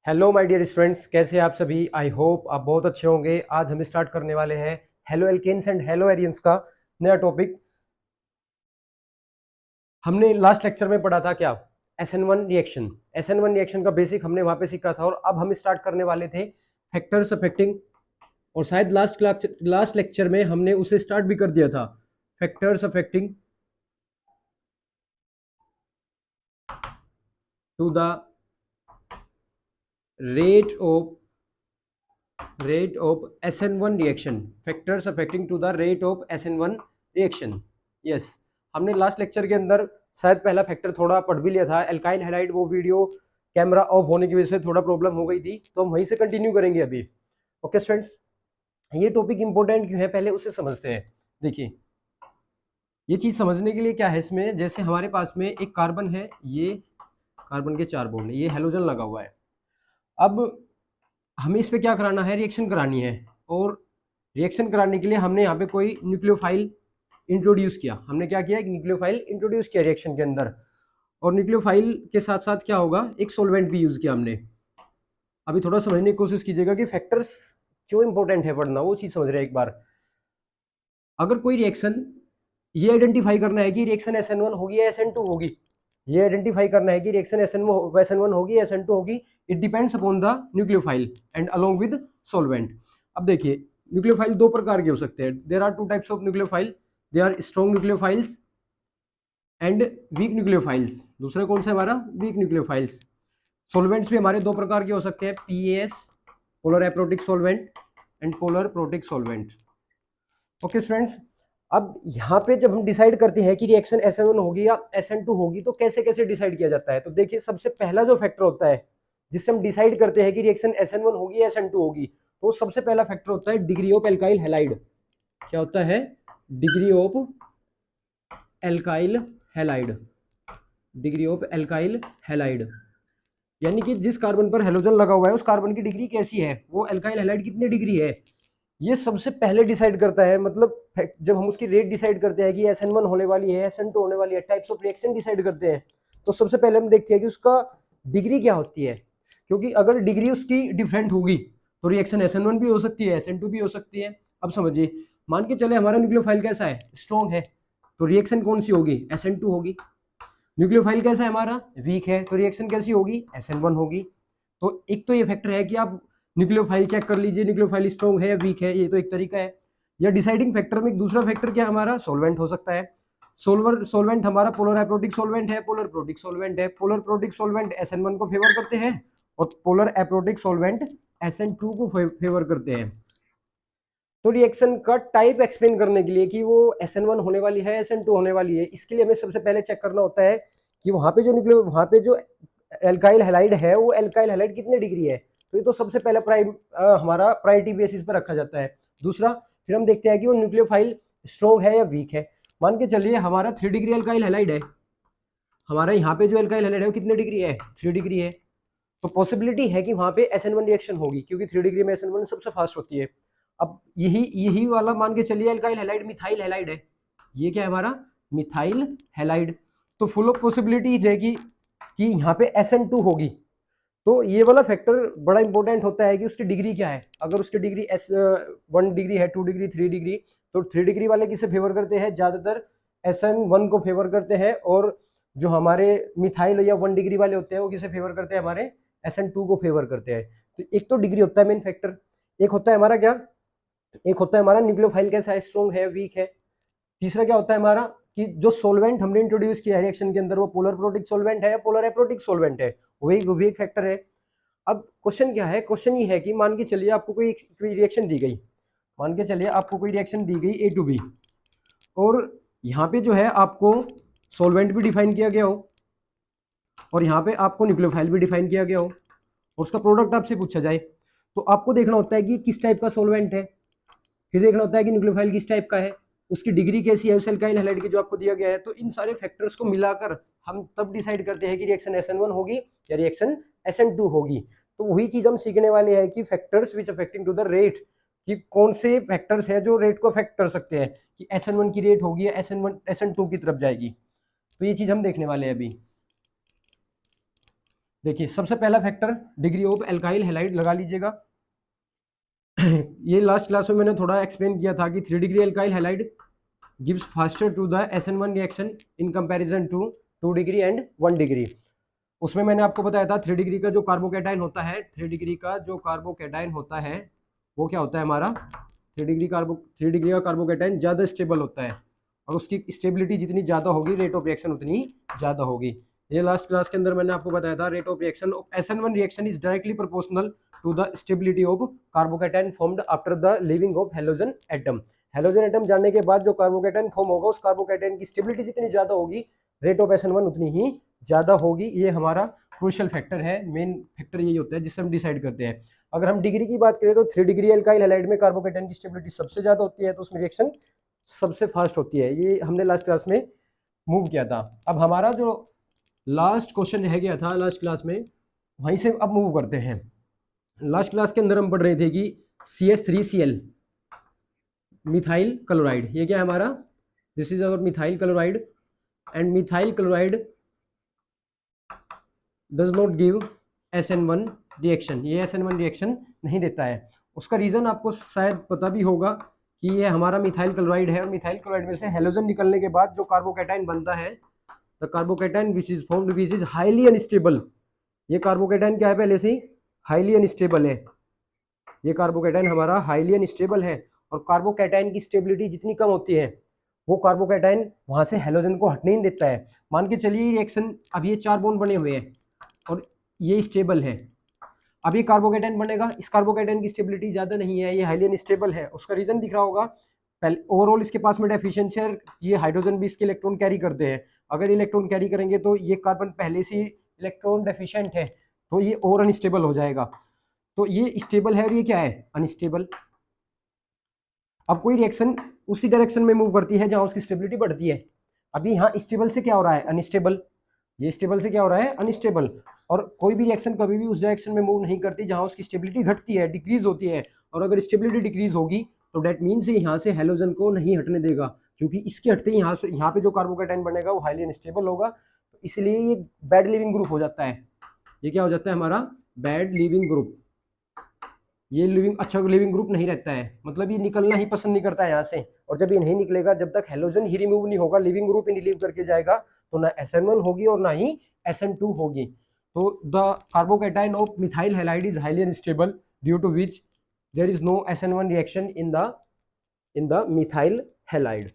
Hello my dear students, कैसे हैं आप सभी। आई होप आप बहुत अच्छे होंगे। आज हम स्टार्ट करने वाले हैं halo alkanes and halo arenes का नया टॉपिक। हमने लास्ट लेक्चर में पढ़ा था क्या, SN1 रिएक्शन। SN1 रिएक्शन का बेसिक हमने वहां पे सीखा था और अब हम स्टार्ट करने वाले थे फैक्टर्स अफेक्टिंग, और शायद लास्ट लेक्चर में हमने उसे स्टार्ट भी कर दिया था। Factors affecting to the rate of SN1 reaction, factors affecting to the rate of SN1 reaction. Yes, हमने लास्ट लेक्चर के अंदर शायद पहला फैक्टर थोड़ा पढ़ भी लिया था, एल्काइल हैलाइड। वो वीडियो कैमरा ऑफ होने की वजह से थोड़ा प्रॉब्लम हो गई थी, तो हम वहीं से कंटिन्यू करेंगे अभी। ओके स्टूडेंट्स, ये टॉपिक इंपॉर्टेंट क्यों है पहले उसे समझते हैं। देखिए, ये चीज समझने के लिए क्या है, इसमें जैसे हमारे पास में एक कार्बन है, ये कार्बन के 4 बॉन्ड, ये हेलोजन लगा हुआ है। अब हमें इस पे क्या कराना है, रिएक्शन करानी है। और रिएक्शन कराने के लिए हमने यहाँ पे कोई न्यूक्लियोफाइल इंट्रोड्यूस किया। हमने क्या किया, एक न्यूक्लियोफाइल इंट्रोड्यूस किया रिएक्शन के अंदर, और न्यूक्लियोफाइल के साथ साथ क्या होगा, एक सॉल्वेंट भी यूज किया हमने। अभी थोड़ा समझने की कोशिश कीजिएगा कि फैक्टर्स क्यों इंपॉर्टेंट है पढ़ना, वो चीज समझ रहे हैं एक बार। अगर कोई रिएक्शन, ये आइडेंटिफाई करना है कि रिएक्शन SN1 होगी या SN2 होगी, ये आइडेंटिफाई करना है कि रिएक्शन SN1 होगी या SN2 होगी। It depends upon the nucleophile and along with solvent. अब देखिए, न्यूक्लियोफाइल दो प्रकार के हो सकते हैं। There are two types of nucleophile, they are strong nucleophiles and weak nucleophiles. दूसरा कौन सा है हमारा, वीक न्यूक्लियोफाइल्स। सॉल्वेंट्स भी हमारे दो प्रकार के हो सकते हैं, PAS polar aprotic solvent and polar protic solvent. Okay students, अब यहाँ पे जब हम डिसाइड करते हैं कि रिएक्शन SN1 होगी या SN2 होगी, तो कैसे कैसे डिसाइड किया जाता है। तो देखिए, सबसे पहला जो फैक्टर होता है जिससे हम डिसाइड करते हैं कि रिएक्शन SN1 होगी या SN2 होगी, तो सबसे पहला फैक्टर होता है डिग्री ऑफ एल्काइल हैलाइड। क्या होता है, degree of alkyl halide, degree of alkyl halide. यानी कि जिस कार्बन पर हेलोजन लगा हुआ है उस कार्बन की डिग्री कैसी है, वो एल्काइल हैलाइड कितनी डिग्री है, ये सबसे पहले डिसाइड करता है। मतलब जब हम उसकी रेट डिसाइड करते हैं कि SN1 होने वाली है, SN2 होने वाली है, टाइप्स ऑफ रिएक्शन डिसाइड करते हैं, तो सबसे पहले हम देखते हैं कि उसका डिग्री क्या होती है। क्योंकि अगर डिग्री उसकी डिफरेंट होगी तो रिएक्शन SN1 भी हो सकती है, SN2 भी हो सकती है। अब समझिए, मान के चले हमारा न्यूक्लियोफाइल कैसा है, स्ट्रॉन्ग है, तो रिएक्शन कौन सी होगी, SN2 होगी। न्यूक्लियोफाइल कैसा है हमारा, वीक है, तो रिएक्शन कैसी होगी, SN1 होगी। तो एक तो ये फैक्टर है कि आप न्यूक्लियोफाइल चेक कर लीजिए, न्यूक्लियोफाइल स्ट्रॉन्ग है या वीक है, ये तो एक तरीका है। या डिसाइडिंग फैक्टर में एक दूसरा फैक्टर क्या हमारा, सॉल्वेंट हो सकता है। सॉल्वेंट हमारा पोलर एप्रोटिक सॉल्वेंट है, पोलर प्रोटिक सॉल्वेंट है। पोलर प्रोटिक सॉल्वेंट SN1 को फेवर करते हैं और पोलर एप्रोटिक सॉल्वेंट SN2 को फेवर करते हैं। तो रिएक्शन का टाइप एक्सप्लेन करने के लिए कि वो SN1 होने वाली है, SN2 होने वाली है, इसके लिए हमें सबसे पहले चेक करना होता है कि वहां पे जो एल्काइल हैलाइड है वो एल्काइल हैलाइड कितने डिग्री है। तो ये तो सबसे पहले हमारा प्रायोरिटी बेसिस पर रखा जाता है। दूसरा, फिर हम देखते हैं कि वो न्यूक्लियोफाइल स्ट्रॉन्ग है या वीक है। मान के चलिए हमारा 3 डिग्री एल्काइल हैलाइड है, हमारा यहाँ पे जो एल्काइल हैलाइड है वो कितने डिग्री है, 3 डिग्री है। तो पॉसिबिलिटी है कि वहां पे SN1 रिएक्शन होगी, क्योंकि 3 डिग्री में SN1 सबसे फास्ट होती है। अब यही यही वाला मान के चलिए एल्काइल हैलाइड मिथाइल हैलाइड है, ये क्या है हमारा, मिथाइल हैलाइड। तो फुल ऑफ पॉसिबिलिटीज है कि यहाँ पे SN2 होगी। तो ये वाला फैक्टर बड़ा इंपॉर्टेंट होता है कि उसकी डिग्री क्या है। अगर उसकी डिग्री S1 डिग्री है, 2 डिग्री, 3 डिग्री, तो 3 डिग्री वाले किसे फेवर करते हैं, ज्यादातर SN1 को फेवर करते हैं। और जो हमारे मिथाइल या 1 डिग्री वाले होते हैं वो किसे फेवर करते हैं, हमारे SN2 को फेवर करते हैं। तो एक तो डिग्री होता है मेन फैक्टर। एक होता है हमारा क्या, एक होता है हमारा न्यूक्लियोफाइल कैसा है, स्ट्रॉन्ग है, वीक है। तीसरा क्या होता है हमारा, कि जो सॉल्वेंट हमने इंट्रोड्यूस किया है रिएक्शन के अंदर वो पोलर प्रोटिक सॉल्वेंट है या पोलर एप्रोटिक सॉल्वेंट है, वही एक फैक्टर है। अब क्वेश्चन क्या है, क्वेश्चन ये है कि मान के चलिए आपको कोई रिएक्शन दी गई, मान के चलिए आपको कोई रिएक्शन दी गई A to B, और यहाँ पे जो है आपको सॉल्वेंट भी डिफाइन किया गया हो और यहाँ पे आपको न्यूक्लियोफाइल भी डिफाइन किया गया हो, और उसका प्रोडक्ट आपसे पूछा जाए, तो आपको देखना होता है कि किस टाइप का सॉल्वेंट है, फिर देखना होता है कि न्यूक्लियोफाइल किस टाइप का है, उसकी डिग्री कैसी है उस एल्काइल हैलाइड की जो आपको दिया गया है। तो इन सारे फैक्टर्स को मिलाकर हम तब डिसाइड करते हैं कि रिएक्शन SN1 होगी या रिएक्शन SN2 होगी। तो वही चीज हम सीखने वाले हैं कि factors which affecting to the rate, कि कौन से फैक्टर्स हैं जो रेट को अफेक्ट कर सकते हैं, कि SN1 की रेट होगी या SN2 की तरफ जाएगी। तो ये चीज हम देखने वाले हैं अभी। देखिए सबसे पहला factor degree of alkyl halide लगा लीजिएगा। ये लास्ट क्लास में मैंने थोड़ा एक्सप्लेन किया था कि 3 degree alkyl halide gives faster to the SN1 reaction in comparison to 2 degree and 1 degree. उसमें मैंने आपको बताया था 3 डिग्री का जो कार्बोकैटायन होता है, 3 डिग्री का जो कार्बोकैटायन होता है वो क्या होता है हमारा, 3 डिग्री का कार्बोकैटायन ज़्यादा स्टेबल होता है और उसकी स्टेबिलिटी जितनी ज़्यादा होगी रेट ऑफ रिएक्शन उतनी ज़्यादा होगी। ये लास्ट क्लास के अंदर मैंने आपको बताया था rate of reaction of SN1 reaction is directly proportional to the stability of carbocation formed after the leaving of halogen atom. Halogen atom जानने के बाद जो कार्बोकैटायन फॉर्म होगा उस कार्बोकैटायन की स्टेबिलिटी जितनी ज़्यादा होगी रेट ऑफ SN1 उतनी ही ज़्यादा होगी। ये हमारा क्रूशियल फैक्टर है, मेन फैक्टर यही होता है जिससे हम डिसाइड करते हैं। अगर हम डिग्री की बात करें तो 3 डिग्री एल्काइल हैलाइड में कार्बोकैटायन की स्टेबिलिटी सबसे ज़्यादा होती है, तो उसमें रिएक्शन सबसे फास्ट होती है। ये हमने लास्ट क्लास में मूव किया था। अब हमारा जो लास्ट क्वेश्चन रह गया था लास्ट क्लास में, वहीं से अब मूव करते हैं। लास्ट क्लास के अंदर हम पढ़ रहे थे कि CH3Cl मिथाइल क्लोराइड, ये क्या है हमारा, this is our methyl chloride and methyl chloride does not give SN1 reaction. ये SN1 रिएक्शन नहीं देता है। उसका रीज़न आपको शायद पता भी होगा कि ये हमारा मिथाइल क्लोराइड है और मिथाइल क्लोराइड में से हैलोजन निकलने के बाद जो कार्बोकैटायन बनता है, the carbocation which is formed which is highly unstable. ये कार्बोकैटायन क्या है, पहले से ही हाईली अनस्टेबल है। ये कार्बोकैटायन हमारा हाईली अनस्टेबल है और कार्बोकैटायन की स्टेबिलिटी जितनी कम होती है वो कार्बोकैटायन वहां से हैलोजन को हटने नहीं देता है। मान के चलिए रिएक्शन, अब ये 4 बॉन्ड बने हुए हैं और ये स्टेबल है। अब ये कार्बोकैटायन बनेगा, इस कार्बोकैटायन की स्टेबिलिटी ज़्यादा नहीं है, ये हाईली अनस्टेबल है। उसका रीज़न दिख रहा होगा, पहले ओवरऑल इसके पास में डेफिशिएंसी है, ये हाइड्रोजन भी इसके इलेक्ट्रॉन कैरी करते हैं। अगर इलेक्ट्रॉन कैरी करेंगे तो ये कार्बन पहले से इलेक्ट्रॉन डेफिशिएंट है तो ये और अनस्टेबल हो जाएगा। तो ये स्टेबल है और ये क्या है, अनस्टेबल। अब कोई रिएक्शन उसी डायरेक्शन में मूव करती है जहां उसकी स्टेबिलिटी बढ़ती है। अभी यहाँ स्टेबल से क्या हो रहा है, अनस्टेबल। ये स्टेबल से क्या हो रहा है, अनस्टेबल। और कोई भी रिएक्शन कभी भी उस डायरेक्शन में मूव नहीं करती जहां उसकी स्टेबिलिटी घटती है, डिक्रीज होती है। और अगर स्टेबिलिटी डिक्रीज होगी तो डेट मीन्स यहाँ से हैलोजन को नहीं हटने देगा, क्योंकि इसके हटते ही यहाँ पे जो कार्बोकैटायन बनेगा वो हाईली अनस्टेबल होगा। तो इसलिए ये बैड लिविंग ग्रुप हो जाता है। ये क्या हो जाता है हमारा, बैड लिविंग ग्रुप। ये अच्छा लिविंग ग्रुप नहीं रहता है, मतलब ये निकलना ही पसंद नहीं करता है यहाँ से। और जब ये नहीं निकलेगा, जब तक हैलोजन ही रिमूव नहीं होगा, लिविंग ग्रुप ही नहीं लीव करके जाएगा, तो ना SN1 होगी और ना ही SN2 होगी। तो the carbocation of methyl halide is highly unstable due to which there is no SN1 reaction in the methyl halide.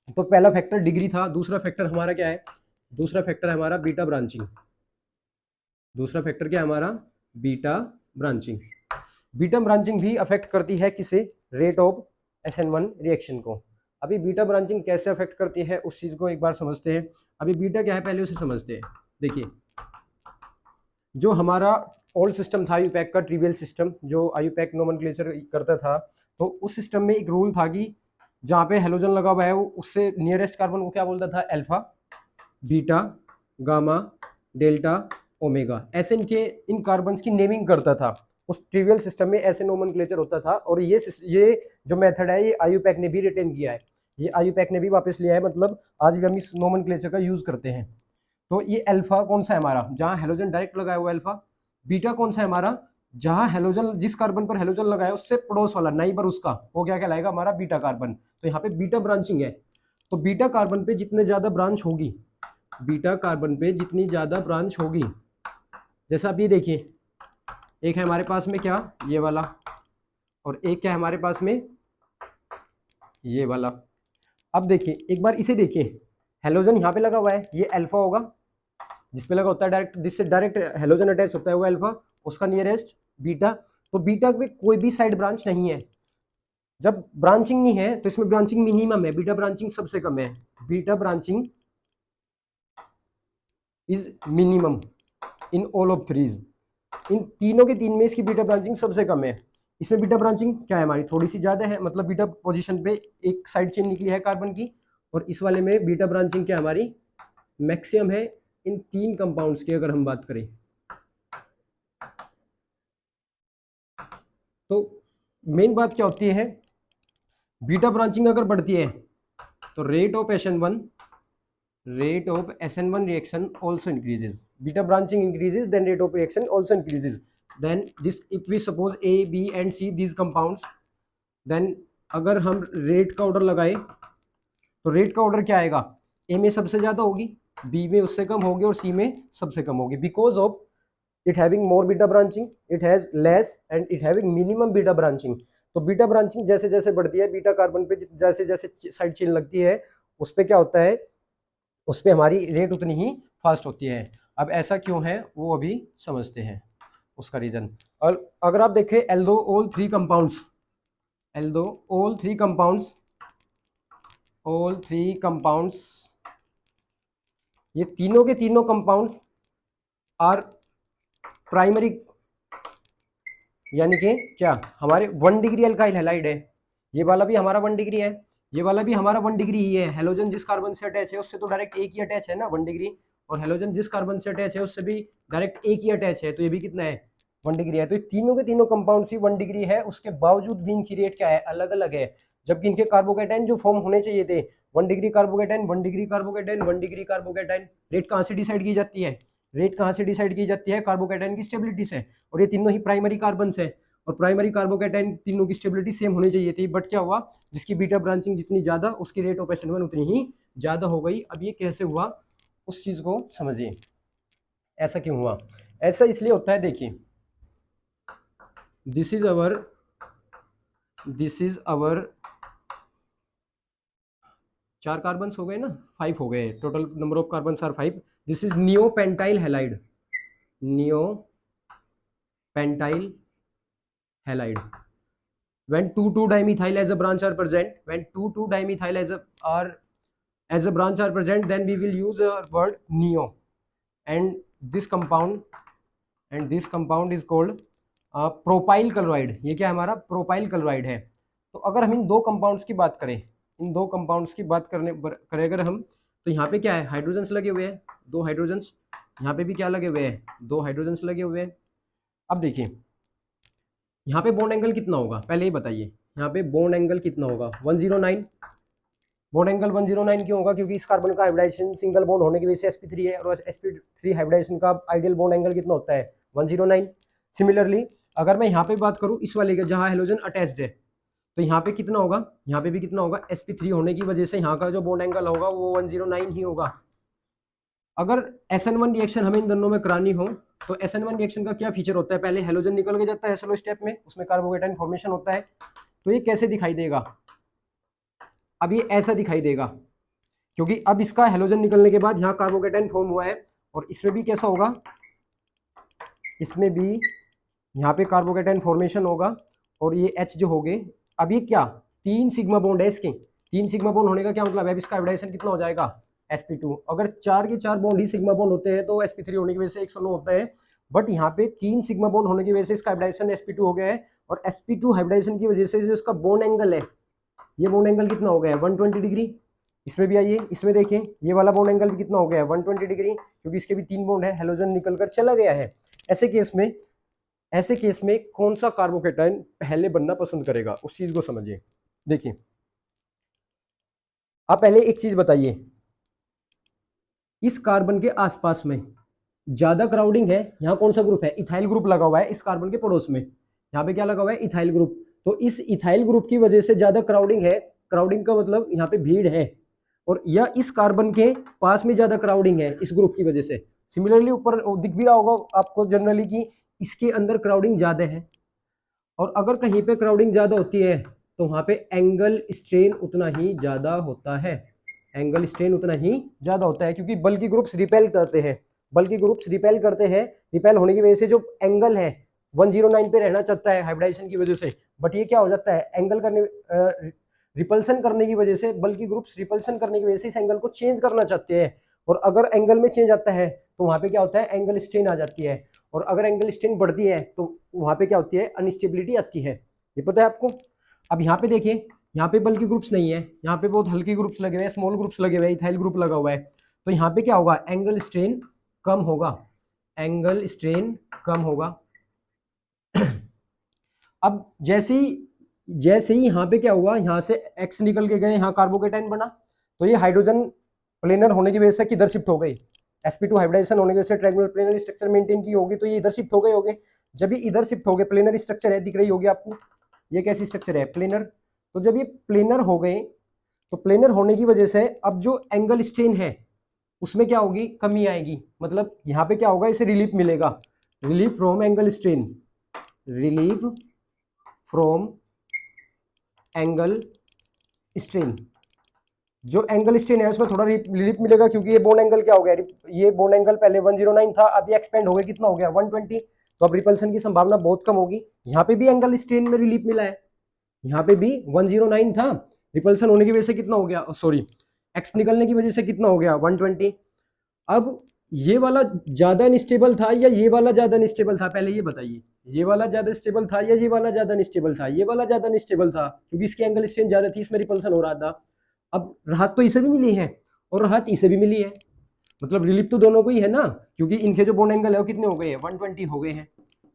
तो पहला फैक्टर डिग्री था। दूसरा फैक्टर हमारा क्या है, दूसरा फैक्टर है हमारा बीटा ब्रांचिंग। दूसरा फैक्टर क्या है हमारा, बीटा ब्रांचिंग। बीटा ब्रांचिंग भी अफेक्ट करती है किसे, रेट ऑफ SN1 रिएक्शन को। अभी बीटा ब्रांचिंग कैसे अफेक्ट करती है उस चीज को एक बार समझते हैं। अभी बीटा क्या है पहले उसे समझते हैं। देखिए जो हमारा ओल्ड सिस्टम था आयुपैक का, ट्रिवियल सिस्टम जो आयुपैक नोमेनक्लेचर करता था, तो उस सिस्टम में एक रूल था कि जहाँ पे हेलोजन लगा हुआ है वो उससे नियरेस्ट कार्बन को क्या बोलता था, alpha, beta, gamma, delta, omega, ऐसे इनके इन कार्बन्स की नेमिंग करता था। उस ट्रिवियल सिस्टम में ऐसे नोमेनक्लेचर होता था। और ये जो मेथड है ये आयुपैक ने भी रिटेन किया है, ये आयुपैक ने भी वापस लिया है, मतलब आज भी हम इस नोमेनक्लेचर का यूज करते हैं। तो ये अल्फा कौन सा है हमारा, जहां हेलोजन डायरेक्ट लगाया हुआ है अल्फा। बीटा कौन सा है हमारा, जहां हेलोजन, जिस कार्बन पर हेलोजन लगाया उससे पड़ोस वाला नाइबर उसका, वो क्या कहलाएगा हमारा, बीटा कार्बन। तो यहाँ पे बीटा ब्रांचिंग है। तो बीटा कार्बन पे जितने ज्यादा ब्रांच होगी, बीटा कार्बन पे जितनी ज्यादा ब्रांच होगी, जैसा आप ये देखिए, एक है हमारे पास में क्या, ये वाला, और एक क्या है हमारे पास में, ये वाला। अब देखिए एक बार इसे देखिए, हेलोजन यहाँ पे लगा हुआ है, ये अल्फा होगा, जिस पे लगा होता है डायरेक्ट, जिससे डायरेक्ट हेलोजन अटैच होता है वो अल्फा, उसका नियरेस्ट बीटा। तो बीटा में कोई भी साइड ब्रांच नहीं है। जब ब्रांचिंग नहीं है तो इसमें ब्रांचिंग मिनिमम है, बीटा ब्रांचिंग सबसे कम है। Beta branching is minimum in all of threes. इन तीनों के तीन में इसकी बीटा ब्रांचिंग सबसे कम है। इसमें बीटा ब्रांचिंग क्या है हमारी, थोड़ी सी ज्यादा है, मतलब बीटा पोजीशन पे एक साइड चेन निकली है कार्बन की। और इस वाले में बीटा ब्रांचिंग क्या हमारी मैक्सिमम है इन तीन कंपाउंड्स की अगर हम बात करें। तो मेन बात क्या होती है, बीटा ब्रांचिंग अगर बढ़ती है तो rate of SN1 reaction also increases. Beta branching increases then rate of reaction also increases. Then this if we suppose A B and C these compounds, then अगर हम रेट का ऑर्डर लगाए तो rate का ऑर्डर क्या आएगा, ए में सबसे ज्यादा होगी, बी में उससे कम होगी और सी में सबसे कम होगी, because of it having more beta branching, it has less and it having minimum beta branching. तो बीटा ब्रांचिंग जैसे जैसे बढ़ती है, बीटा कार्बन पे जैसे जैसे साइड चेन लगती है, उस पे क्या होता है, उस पे हमारी रेट उतनी ही फास्ट होती है। अब ऐसा क्यों है वो अभी समझते हैं उसका रीजन। और अगर आप देखें Aldo all three compounds, Aldo all three compounds, all three compounds, ये तीनों के तीनों कंपाउंड्स आर प्राइमरी, यानी कि क्या हमारे 1 डिग्री अल्काइल हैलाइड है। ये वाला भी हमारा 1 डिग्री है, ये वाला भी हमारा 1 डिग्री ही है। हेलोजन जिस कार्बन से अटैच है उससे तो डायरेक्ट एक ही अटैच है ना 1 डिग्री, और हेलोजन जिस कार्बन से अटैच है उससे भी डायरेक्ट एक ही अटैच है, तो ये भी कितना है 1 डिग्री है। तो तीनों के तीनों कंपाउंड ही 1 डिग्री है, उसके बावजूद भी इनकी रेट क्या है, अलग अलग है। जबकि इनके कार्बोकेटाइन जो फॉर्म होने चाहिए थे 1 degree carbocation, 1 degree carbocation, 1 degree carbocation, rate कहाँ से डिसाइड की जाती है, रेट कहाँ से डिसाइड की जाती है, कार्बोकेटाइन की स्टेबिलिटी से। और ये तीनों ही प्राइमरी कार्बन है, और प्राइमरी कार्बोकेटाइन तीनों की स्टेबिलिटी सेम होनी चाहिए थी, बट क्या हुआ, जिसकी बीटा ब्रांचिंग जितनी ज्यादा उसकी रेट ऑफ SN1 उतनी ही ज्यादा हो गई। अब ये कैसे हुआ उस चीज को समझिए, ऐसा क्यों हुआ। ऐसा इसलिए होता है, देखिए दिस इज अवर 4 कार्बन हो गए ना, 5 हो गए, total number of carbon are 5। This is neopentyl halide, neopentyl halide. when 2,2-dimethyl as a branch are present, when 2,2-dimethyl as a branch are present, then we will use a word neo, and this compound is called propyl chloride. ये क्या है हमारा, propyl chloride है। तो अगर हम इन दो compounds की बात करें, इन दो कंपाउंड्स की बात करें अगर हम, तो यहाँ पे क्या है, हाइड्रोजन्स लगे हुए हैं, 2 हाइड्रोजन्स, यहाँ पे भी क्या लगे हुए हैं, 2 हाइड्रोजन्स लगे हुए हैं। अब देखिए यहाँ पे बॉन्ड एंगल कितना होगा, पहले ही बताइए, यहाँ पे बॉन्ड एंगल कितना होगा, 109। बॉन्ड एंगल 109 क्यों होगा, क्योंकि इस कार्बन का हाइब्रिडाइजेशन सिंगल बॉन्ड होने की वजह से sp3 है, और sp3 हाइब्रिडाइजेशन का आइडियल बॉन्ड एंगल कितना होता है, 109। सिमिलरली अगर मैं यहाँ पे बात करूँ इस वाले के, जहाँ हेलोजन अटैच्ड है, तो यहाँ पे कितना होगा, यहाँ पे भी कितना होगा, sp3 होने की वजह से यहाँ का जो बॉन्ड एंगल होगा वो 109 ही होगा। अगर SN1 रिएक्शन हमें इन दोनों में करानी हो, तो SN1 रिएक्शन का क्या फीचर होता है, पहले हेलोजन निकल के जाता है SLO स्टेप में, उसमें कार्बोकेटाइन फॉर्मेशन होता है। तो ये कैसे दिखाई देगा, अब ये ऐसा दिखाई देगा, क्योंकि अब इसका हेलोजन निकलने के बाद यहाँ कार्बोकेटाइन फॉर्म हुआ है, और इसमें भी कैसा होगा, इसमें भी यहाँ पे कार्बोकेटाइन फॉर्मेशन होगा, और ये H जो हो गए, अब ये क्या 3 सिग्मा बॉन्ड है इसके, 3 सिग्मा बॉन्ड होने का क्या मतलब है, इसका हाइब्रिडाइजेशन कितना हो जाएगा, sp2। अगर 4 के 4 बॉन्ड ही सिग्मा बॉन्ड होते हैं तो sp3 होने की वजह से 109 होता है, बट यहाँ पे 3 सिग्मा बॉन्ड होने की वजह से इसका हाइब्रिडाइजेशन sp2 हो गया है, और sp2 हाइब्रिडाइजेशन की वजह से जो इसका बॉन्ड एंगल है, ये बॉन्ड एंगल कितना हो गया है 120 डिग्री। इसमें भी आइए, इसमें देखिए ये वाला बॉन्ड एंगल भी कितना हो गया है 120 डिग्री, क्योंकि इसके भी 3 बॉन्ड है, हेलोजन निकल कर चला गया है। ऐसे केस में कौन सा कार्बोकेटाइन पहले बनना पसंद करेगा, उस चीज को समझिए। देखिए आप पहले एक चीज बताइए, इस कार्बन के आसपास में ज्यादा क्राउडिंग है, यहाँ कौन सा ग्रुप है, इथाइल ग्रुप लगा हुआ है इस कार्बन के पड़ोस में, यहाँ पे क्या लगा हुआ है, इथाइल ग्रुप। तो इस इथाइल ग्रुप की वजह से ज्यादा क्राउडिंग है, क्राउडिंग का मतलब यहाँ पे भीड़ है, और या इस कार्बन के पास में ज्यादा क्राउडिंग है इस ग्रुप की वजह से। सिमिलरली ऊपर दिख भी रहा होगा आपको जनरली कि इसके अंदर क्राउडिंग ज्यादा है, और अगर कहीं पे क्राउडिंग ज्यादा होती है तो वहां पे एंगल स्ट्रेन उतना ही ज्यादा होता है, एंगल स्ट्रेन उतना ही ज्यादा होता है, क्योंकि बल्कि ग्रुप्स रिपेल करते हैं, बल्कि ग्रुप्स रिपेल करते हैं, रिपेल होने की वजह से जो एंगल है 109 पे रहना चाहता है हाइब्रिडाइजेशन की वजह से, बट ये क्या हो जाता है, एंगल करने रिपल्सन करने की वजह से, बल्कि ग्रुप्स रिपल्सन करने की वजह से इस एंगल को चेंज करना चाहते हैं, और अगर एंगल में चेंज आता है तो वहां पे क्या होता है, एंगल स्ट्रेन आ जाती है, और अगर एंगल स्ट्रेन बढ़ती है तो वहां पे क्या होती है, अनस्टेबिलिटी आती है, ये पता है आपको। अब यहाँ पे देखिए, यहाँ पे बल्कि ग्रुप्स नहीं है, यहाँ पे बहुत हल्की ग्रुप्स लगे हुए हैं, स्मॉल ग्रुप्स लगे हुए हैं, इथाइल ग्रुप लगा हुआ है, तो यहाँ पे क्या होगा, एंगल स्ट्रेन कम होगा, एंगल स्ट्रेन कम होगा। अब जैसे ही यहाँ पे क्या हुआ, यहाँ से एक्स निकल के गए, यहाँ कार्बोकेटाइन बना, तो ये हाइड्रोजन प्लेनर होने की वजह से किधर शिफ्ट हो गई, sp2 हाइब्रिडाइजेशन होने की वजह से ट्रायंगुलर प्लेनर स्ट्रक्चर मेंटेन की होगी, तो ये इधर शिफ्ट हो गए होंगे। जब ये इधर शिफ्ट हो गए, प्लेनर स्ट्रक्चर है, दिख रही होगी आपको, ये कैसी स्ट्रक्चर है, प्लेनर। तो जब ये प्लेनर हो गए, तो प्लेनर होने की वजह से अब जो एंगल स्ट्रेन है उसमें क्या होगी, कमी आएगी। मतलब यहाँ पे क्या होगा, इसे रिलीफ मिलेगा, relief from angle strain, relief from angle strain. जो एंगल स्ट्रेन है उसमें थोड़ा रिलीफ मिलेगा, क्योंकि ये बोन एंगल क्या हो गया, ये बोन एंगल पहले 109 था, अब ये एक्सपेंड हो गया, कितना हो गया 120। तो अब रिपल्सन की संभावना बहुत कम होगी। यहाँ पे भी एंगल स्ट्रेन में रिलीफ मिला है, यहाँ पे भी 109 था, रिपल्सन होने की वजह से कितना हो गया, सॉरी एक्स निकलने की वजह से कितना हो गया 120। अब ये वाला ज्यादा अनस्टेबल था या ये वाला ज्यादा अनस्टेबल था, पहले ये बताइए, ये वाला ज्यादा स्टेबल था या ये वाला ज्यादा अनस्टेबल था, ये वाला ज्यादा अनस्टेबल था, क्योंकि इसकी एंगल स्ट्रेन ज्यादा थी, इसमें रिपल्सन हो रहा था। अब राहत तो इसे भी मिली है और राहत इसे भी मिली है, मतलब रिलीफ तो दोनों को ही है ना, क्योंकि इनके जो बोन एंगल है वो कितने हो गए हैं, 120 हो गए हैं,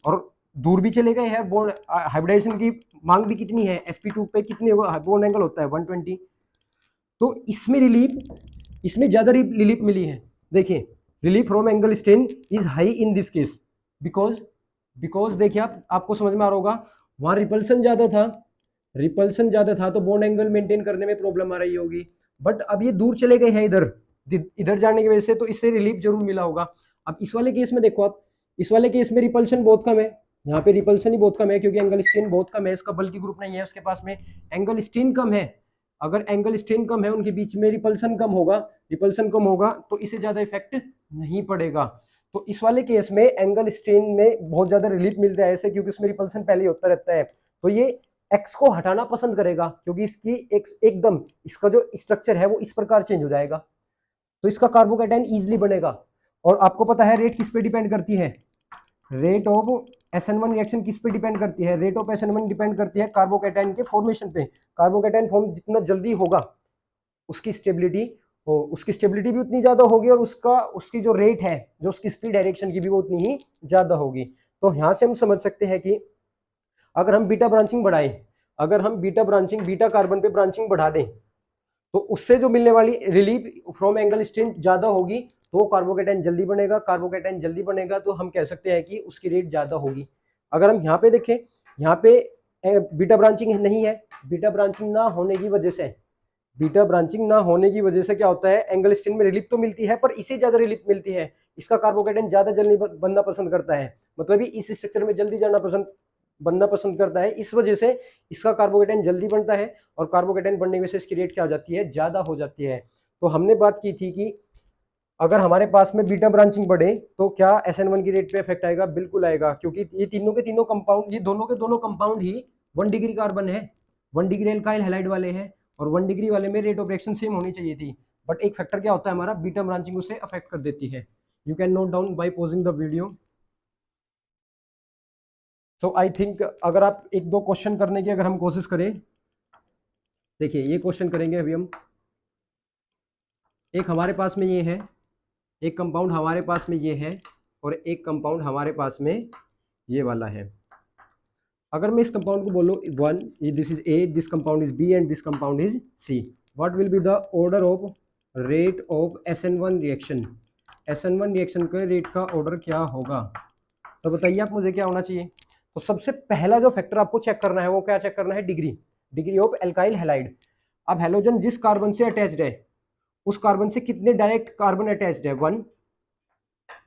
और दूर भी चले गए हैं। बोन हाइब्रिडाइजेशन की मांग भी कितनी है, sp2 पे कितने बोन एंगल होता है 120। तो इसमें रिलीफ, इसमें ज्यादा रिलीफ मिली है। देखिए, relief from angle strain is high in this case, because because देखिए आपको समझ में आ रहा होगा, वहां रिपल्सन ज्यादा था, रिपल्सन ज्यादा था तो बॉन्ड एंगल मेंटेन करने में प्रॉब्लम आ रही होगी। बट अब ये दूर चले गए हैं इधर, इधर जाने की वजह से, तो इससे रिलीफ जरूर मिला होगा। अब इस वाले केस में देखो आप, इस वाले केस में रिपल्शन बहुत कम है, यहाँ पे रिपल्शन ही बहुत कम है, क्योंकि एंगल स्ट्रेन बहुत कम है, इसका बल्कि ग्रुप नहीं है उसके पास में, एंगल स्ट्रेन कम है। अगर एंगल स्ट्रेन कम है, उनके बीच में रिपल्सन कम होगा, रिपल्सन कम होगा तो इसे ज्यादा इफेक्ट नहीं पड़ेगा। तो इस वाले केस में एंगल स्ट्रेन में बहुत ज्यादा रिलीफ मिलता है ऐसे, क्योंकि इसमें रिपल्सन पहले ही होता रहता है। तो ये एक्स को हटाना पसंद करेगा, क्योंकि इसकी एकदम इसका जो स्ट्रक्चर है वो इस प्रकार चेंज हो जाएगा, तो इसका कार्बोकैटायन इजीली बनेगा। और आपको पता है रेट किस पे डिपेंड करती है, रेट ऑफ SN1 रिएक्शन किस पे डिपेंड करती है, रेट ऑफ SN1 डिपेंड करती है कार्बोकैटायन के फॉर्मेशन पे। कार्बोकैटायन फॉर्म जितना जल्दी होगा, उसकी स्टेबिलिटी उसकी स्टेबिलिटी भी उतनी ज्यादा होगी, और उसकी जो रेट है, जो उसकी स्पीड डायरेक्शन की भी वो उतनी ही ज्यादा होगी। तो यहाँ से हम समझ सकते हैं कि अगर हम बीटा ब्रांचिंग बढ़ाएं, अगर हम बीटा ब्रांचिंग, बीटा कार्बन पे ब्रांचिंग बढ़ा दें, तो उससे जो मिलने वाली रिलीफ फ्रॉम एंगल स्ट्रेन ज्यादा होगी, तो कार्बोकैटायन जल्दी बनेगा, कार्बोकैटायन जल्दी बनेगा तो हम कह सकते हैं कि उसकी रेट ज्यादा होगी। अगर हम यहाँ पे देखें, यहाँ पे बीटा ब्रांचिंग नहीं है, बीटा ब्रांचिंग ना होने की वजह से, बीटा ब्रांचिंग ना होने की वजह से क्या होता है, एंगल स्ट्रेन में रिलीफ तो मिलती है पर इसे ज्यादा रिलीफ मिलती है, इसका कार्बोकैटायन ज्यादा जल्दी बनना पसंद करता है, मतलब इस स्ट्रक्चर में जल्दी बनना पसंद करता है, इस वजह से इसका कार्बोकैटायन जल्दी बनता है, और कार्बोकैटायन बनने की वजह से इसकी रेट क्या हो जाती है, ज्यादा हो जाती है। तो हमने बात की थी कि अगर हमारे पास में बीटा ब्रांचिंग बढ़े तो क्या SN1 की रेट पे इफेक्ट आएगा, बिल्कुल आएगा, क्योंकि ये तीनों के तीनों कंपाउंड, ये दोनों के दोनों कंपाउंड ही 1 डिग्री कार्बन है, 1 डिग्री एल्काइल हैलाइड वाले हैं, और 1 डिग्री वाले में रेट ऑफ रिएक्शन सेम होनी चाहिए थी। बट एक फैक्टर क्या होता है हमारा, बीटा ब्रांचिंग उसे अफेक्ट कर देती है। You can note down by pausing the video. So I think अगर आप एक दो क्वेश्चन करने की अगर हम कोशिश करें, देखिए ये क्वेश्चन करेंगे अभी हम। एक हमारे पास में ये है, एक कंपाउंड हमारे पास में ये है, और एक कंपाउंड हमारे पास में ये वाला है। अगर मैं इस कंपाउंड को बोलूँ 1, this is A, this compound is B and this compound is C, what will be the order of rate of SN1 reaction, SN1 reaction के रेट का ऑर्डर क्या होगा, तो बताइए आप मुझे क्या होना चाहिए। तो सबसे पहला जो फैक्टर आपको चेक करना है वो क्या चेक करना है, degree, degree of alkyl halide. अब हैलोजन जिस कार्बन से अटैच्ड है, उस कार्बन से कितने डायरेक्ट कार्बन अटैच्ड है, 1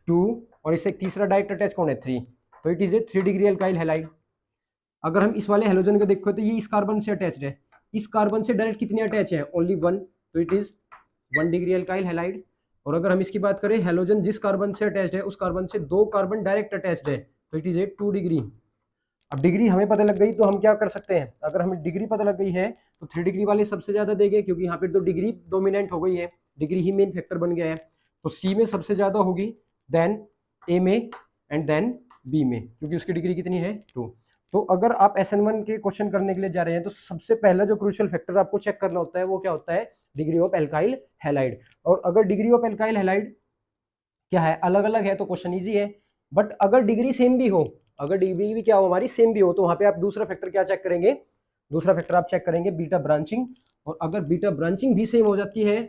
2, और इससे तीसरा डायरेक्ट अटैच कौन है, 3, तो it is a 3 degree alkyl halide. अगर हम इस वाले हैलोजन को देखो तो ये इस कार्बन से अटैच्ड है, इस कार्बन से डायरेक्ट कितने अटैच है, ओनली 1, तो it is 1 degree alkyl halide. और अगर हम इसकी बात करें, हैलोजन जिस कार्बन से अटैच्ड है, उस कार्बन से 2 कार्बन डायरेक्ट अटैच्ड है, तो इट इज ए 2 डिग्री। अब डिग्री हमें पता लग गई तो हम क्या कर सकते हैं, अगर हमें डिग्री पता लग गई है तो 3 डिग्री वाले सबसे ज्यादा देंगे, क्योंकि यहाँ पे तो डिग्री डोमिनेंट हो गई है, डिग्री ही मेन फैक्टर बन गया है, तो सी में सबसे ज्यादा होगी, देन ए में, एंड देन बी में, क्योंकि उसकी डिग्री कितनी है, 2। तो अगर आप SN1 के क्वेश्चन करने के लिए जा रहे हैं तो सबसे पहला जो क्रूशियल फैक्टर आपको चेक करना होता है वो क्या होता है, डिग्री ऑफ एल्काइल हैलाइड। और अगर डिग्री ऑफ एल्काइल हैलाइड क्या है, अलग अलग है तो क्वेश्चन इजी है, बट अगर डिग्री सेम भी हो, अगर डिग्री भी क्या हो हमारी सेम भी हो, तो वहां पे आप दूसरा फैक्टर क्या चेक करेंगे, दूसरा फैक्टर आप चेक करेंगे बीटा ब्रांचिंग। और अगर बीटा ब्रांचिंग भी सेम हो जाती है,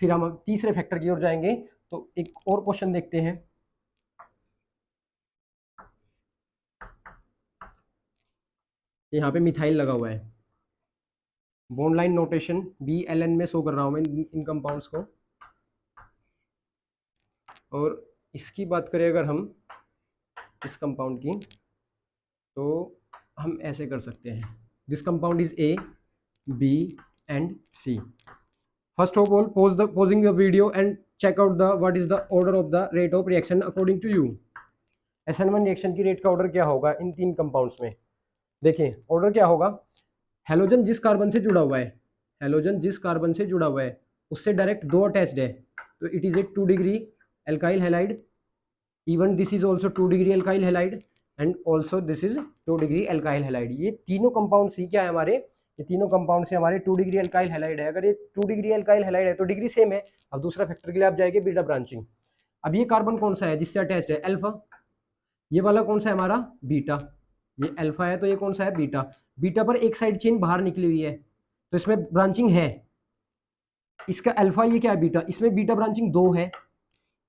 फिर हम तीसरे फैक्टर की ओर जाएंगे, तो एक और क्वेश्चन देखते हैं। यहाँ पे मिथाइल लगा हुआ है, बॉन्ड लाइन नोटेशन BLN में शो कर रहा हूँ मैं इन कंपाउंड्स को। और इसकी बात करें अगर हम इस कंपाउंड की, तो हम ऐसे कर सकते हैं, this compound is A, B and C. First of all, pausing the video and check out the what is the order of the rate of reaction according to you. SN1 reaction की rate का order क्या होगा इन तीन compounds में? देखिए order क्या होगा, halogen जिस कार्बन से जुड़ा हुआ है, हेलोजन जिस कार्बन से जुड़ा हुआ है उससे डायरेक्ट दो अटैच्ड है, तो it is a 2 degree alkyl halide, even this is also 2 degree alkyl halide and also this is 2 degree alkyl halide. ये तीनों कंपाउंड सी क्या है हमारे, ये तीनों कंपाउंड से हमारे 2 डिग्री एल्काइल हैलाइड है। अगर ये 2 डिग्री एल्काइल हैलाइड है तो डिग्री सेम है। अब दूसरा फैक्टर के लिए आप जाएंगे बीटा ब्रांचिंग। अब ये कार्बन कौन सा है जिससे अटैच्ड है, अल्फा। ये वाला कौन सा है हमारा, बीटा। ये अल्फा है तो ये कौन सा है, बीटा। बीटा पर एक साइड चेन बाहर निकली हुई है तो इसमें ब्रांचिंग है। इसका अल्फा, ये क्या है, बीटा। इसमें बीटा ब्रांचिंग 2 है,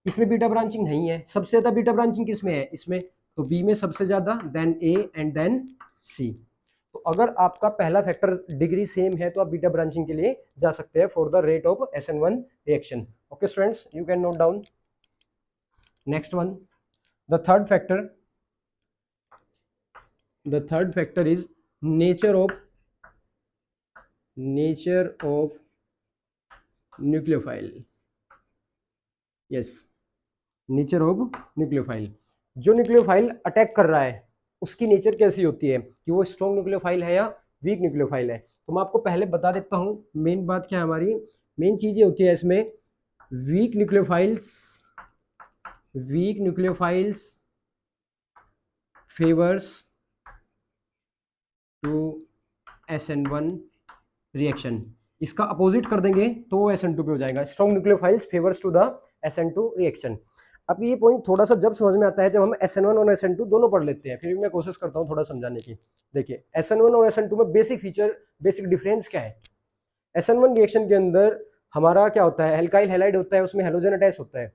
इसमें बीटा ब्रांचिंग नहीं है। सबसे ज्यादा बीटा ब्रांचिंग किसमें है, इसमें। तो बी में सबसे ज्यादा, देन ए एंड देन सी। तो अगर आपका पहला फैक्टर डिग्री सेम है तो आप बीटा ब्रांचिंग के लिए जा सकते हैं for the rate of SN1 reaction. Okay students, you can note down. Next one, the third factor is nature of nucleophile. Yes, nature of nucleophile. जो न्यूक्लियोफाइल अटैक कर रहा है उसकी नेचर कैसी होती है, कि वो स्ट्रॉन्ग न्यूक्लियोफाइल है या वीक न्यूक्लियोफाइल है। तो मैं आपको पहले बता देता हूँ मेन बात क्या है हमारी। मेन चीज ये होती है इसमें, weak nucleophiles favours to SN1 reaction. इसका अपोजिट कर देंगे तो वो SN2 पे हो जाएगा। Strong nucleophiles favours to the SN2 reaction. अब ये पॉइंट थोड़ा सा जब समझ में आता है जब हम SN1 और SN2 दोनों पढ़ लेते हैं, फिर मैं कोशिश करता हूँ थोड़ा समझाने की। देखिए SN1 और SN2 में बेसिक फीचर, बेसिक डिफरेंस क्या है। SN1 रिएक्शन के अंदर हमारा क्या होता है, एल्काइल हैलाइड होता है, उसमें हेलोजन अटैच होता है।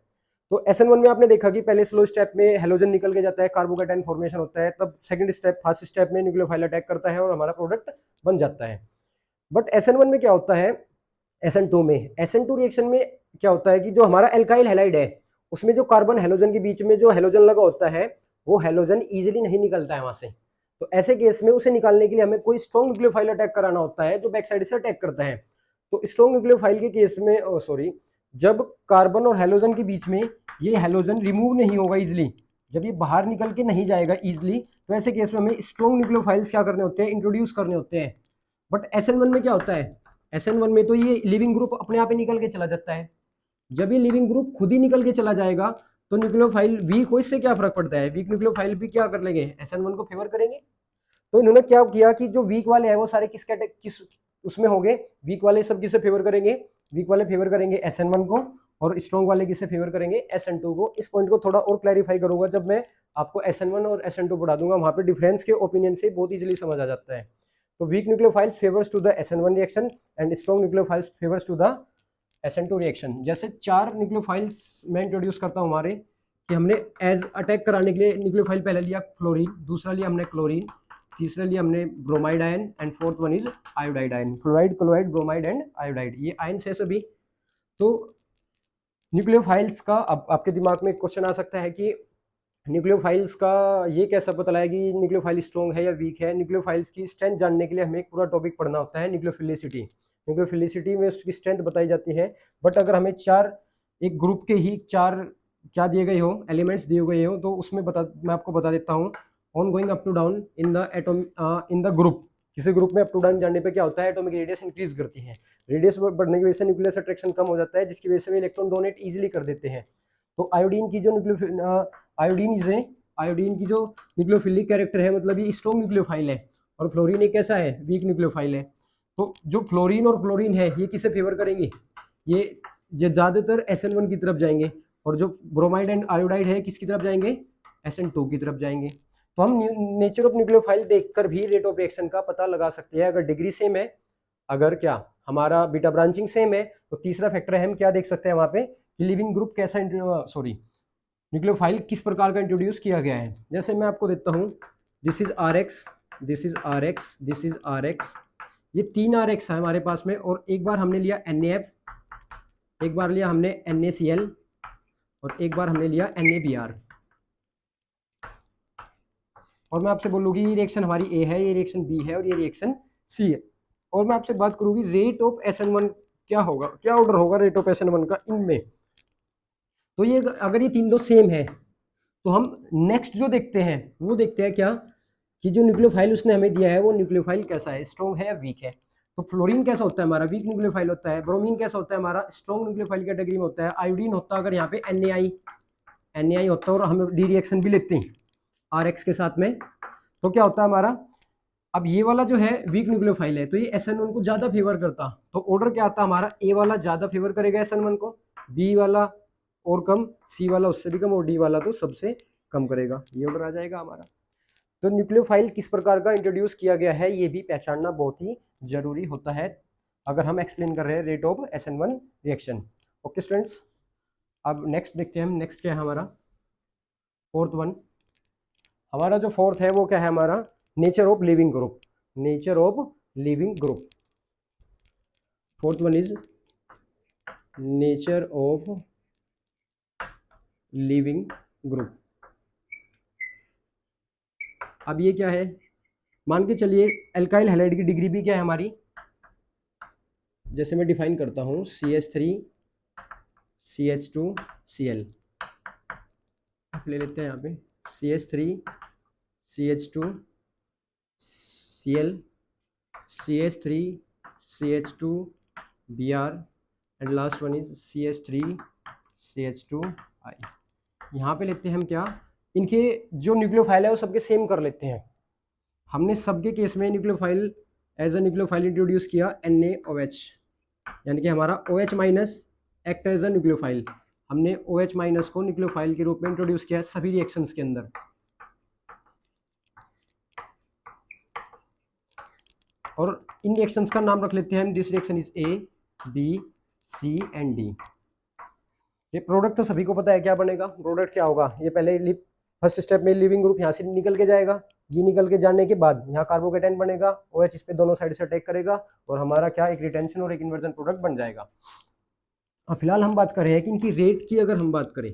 तो SN1 में आपने देखा कि पहले स्लो स्टेप में हेलोजन निकल के जाता है, कार्बोकैटायन फॉर्मेशन होता है, तब सेकंड स्टेप, फर्स्ट स्टेप में न्यूक्लियोफाइल अटैक करता है और हमारा प्रोडक्ट बन जाता है। बट SN1 में क्या होता है, SN2 रिएक्शन में क्या होता है कि जो हमारा एल्काइल हैलाइड है उसमें जो कार्बन हेलोजन के बीच में जो हेलोजन लगा होता है वो हेलोजन इजीली नहीं निकलता है वहां से। तो ऐसे केस में उसे निकालने के लिए हमें कोई स्ट्रॉन्ग न्यूक्लियोफाइल अटैक कराना होता है जो बैक साइड से अटैक करता है। तो स्ट्रॉन्ग न्यूक्लियोफाइल के केस में जब कार्बन और हेलोजन के बीच में ये हेलोजन रिमूव नहीं होगा इजिली, जब ये बाहर निकल के नहीं जाएगा इजिली, तो ऐसे केस में हमें स्ट्रॉन्ग न्यूक्लियोफाइल्स क्या करने होते हैं, इंट्रोड्यूस करने होते हैं। बट SN1 में क्या होता है, SN1 में तो ये लिविंग ग्रुप अपने आप ही निकल के चला जाता है। जब ये लिविंग ग्रुप खुद ही निकल के चला जाएगा तो न्यूक्लियोफाइल वीक हो, इससे क्या फर्क पड़ता है, वीक न्यूक्लियोफाइल भी क्या कर लेंगे, SN1 को फेवर करेंगे। तो इन्होंने क्या किया कि जो वीक वाले हैं वो सारे किस उसमें हो गए, वीक वाले सब किसे फेवर करेंगे, वीक वाले फेवर करेंगे SN1 को, और स्ट्रॉन्ग वाले किसे फेवर करेंगे, SN2 को। इस पॉइंट को थोड़ा और क्लैरिफाई करूंगा जब मैं आपको SN1 और SN2 पढ़ा दूंगा, वहां पे डिफरेंस के ओपिनियन से बहुत इजीली समझ आ जाता है। तो weak nucleophiles favours to the SN1 reaction and strong nucleophiles favours to the SN2 reaction. जैसे 4 न्यूक्लियोफाइल्स मैं इंट्रोड्यूस करता हूँ हमारे, कि हमने एज अटैक कराने के लिए न्यूक्लियोफाइल पहले लिया फ्लोरीन, दूसरा लिया हमने क्लोरीन, तीसरा लिया हमने bromide ion and fourth one is iodide ion. Fluoride, chloride, bromide and iodide, ये आयन है सभी। तो न्यूक्लियोफाइल्स का अब आपके दिमाग में क्वेश्चन आ सकता है कि न्यूक्लियोफाइल्स का ये कैसा पता लगा कि न्यूक्लियोफाइल स्ट्रॉन्ग है या वीक है। न्यूक्लियोफाइल्स की स्ट्रेंथ जानने के लिए हमें एक पूरा टॉपिक पढ़ना होता है, न्यूक्लियोफिलिसिटी। न्यूक्लियोफिलिसिटी में उसकी स्ट्रेंथ बताई जाती है। बट अगर हमें एक ग्रुप के ही 4 क्या दिए गए हो, एलिमेंट्स दिए गए हो, तो उसमें मैं आपको बता देता हूँ। On going up to down in the atom in the group, किसी ग्रुप में अप टू डाउन जाने पे क्या होता है, एटॉमिक रेडियस इंक्रीज करती है। रेडियस बढ़ने की वजह से न्यूक्लियस अट्रैक्शन कम हो जाता है, जिसकी वजह से वे इलेक्ट्रॉन डोनेट इजीली कर देते हैं। तो आयोडीन की जो आयोडीन की जो न्यूक्लियोफिलिक कैरेक्टर है, मतलब ये स्ट्रॉन्ग न्यूक्लियोफाइल है, और फ्लोरीन एक कैसा है, वीक न्यूक्लियोफाइल है। तो जो फ्लोरीन और क्लोरीन है ये किसे फेवर करेंगे, ये ज्यादातर SN1 की तरफ जाएंगे, और जो ब्रोमाइड एंड आयोडाइड है किसकी तरफ जाएंगे, SN2 की तरफ जाएंगे। तो हम नेचर ऑफ न्यूक्लियोफाइल देखकर भी रेट ऑफ रिएक्शन का पता लगा सकते हैं। अगर डिग्री सेम है, अगर क्या हमारा बीटा ब्रांचिंग सेम है, तो तीसरा फैक्टर है हम क्या देख सकते हैं वहां पे, कि लिविंग ग्रुप कैसा न्यूक्लियोफाइल किस प्रकार का इंट्रोड्यूस किया गया है। जैसे मैं आपको देता हूँ, this is R X, this is R X, this is R X, ये 3 आर एक्स है हमारे पास में, और एक बार हमने लिया NaF, एक बार लिया हमने NaCl, और एक बार हमने लिया NaBr। और मैं आपसे बोलूँगी ये रिएक्शन हमारी A है, ये रिएक्शन B है, और ये रिएक्शन C है। और मैं आपसे बात करूँगी रेट ऑफ SN1 क्या होगा, क्या ऑर्डर होगा रेट ऑफ SN1 का इनमें। तो ये अगर ये तीन दो सेम है तो हम नेक्स्ट जो देखते हैं वो देखते हैं क्या, कि जो न्यूक्लियोफाइल उसने हमें दिया है वो न्यूक्लियोफाइल कैसा है, स्ट्रॉन्ग है या वीक है। तो फ्लोरीन कैसा होता है हमारा, वीक न्यूक्लियोफाइल होता है। ब्रोमीन कैसा होता है हमारा, स्ट्रॉन्ग न्यूक्लियोफाइल कैटेगरी में होता है। आयोडीन होता है अगर यहाँ पे NaI होता है, और हम डी रिएक्शन भी लेते हैं RX के साथ में, तो क्या होता है हमारा, अब ये वाला जो है वीक न्यूक्लियोफाइल है तो ये SN1 को ज्यादा फेवर करता, तो ऑर्डर क्या आता हमारा, A वाला ज्यादा फेवर करेगा SN1 को, B वाला और कम, C वाला उससे भी कम, और D वाला तो सबसे कम करेगा। ये ऑर्डर आ जाएगा हमारा। तो न्यूक्लियोफाइल किस प्रकार का इंट्रोड्यूस किया गया है ये भी पहचानना बहुत ही जरूरी होता है अगर हम एक्सप्लेन कर रहे हैं rate of SN1 reaction. Okay students, अब नेक्स्ट देखते हैं हम, नेक्स्ट क्या है हमारा, फोर्थ वन। हमारा जो फोर्थ है वो क्या है हमारा, nature of leaving group, nature of leaving group. Fourth one is nature of leaving group. अब ये क्या है, मान के चलिए एल्काइल हैलाइड की डिग्री भी क्या है हमारी, जैसे मैं डिफाइन करता हूं CH3 CH2 Cl, ले लेते हैं यहाँ पे CH3 CH2 Cl CH3 CH2 Br and last one is CH3 CH2I। यहाँ पे लेते हैं हम क्या, इनके जो न्यूक्लियोफाइल है वो सबके सेम कर लेते हैं। हमने सबके केस में nucleophile as a nucleophile introduce किया NaOH, यानी कि हमारा OH minus act as a nucleophile. हमने OH माइनस को न्यूक्लियोफाइल के रूप में इंट्रोड्यूस किया है सभी रिएक्शंस के अंदर। और इन रिएक्शंस का नाम रख लेते हैं हम, this reaction is A B C and D। ये प्रोडक्ट तो सभी को पता है क्या बनेगा, प्रोडक्ट क्या होगा, ये पहले फर्स्ट स्टेप में लिविंग ग्रुप यहाँ से निकल के जाएगा, ये निकल के जाने के बाद यहाँ कार्बोकेटाइन बनेगा, OH इस पे दोनों साइड से अटैक करेगा, और हमारा क्या एक रिटेंशन और एक इन्वर्जन प्रोडक्ट बन जाएगा। अब फिलहाल हम बात कर रहे हैं कि इनकी रेट की, अगर हम बात करें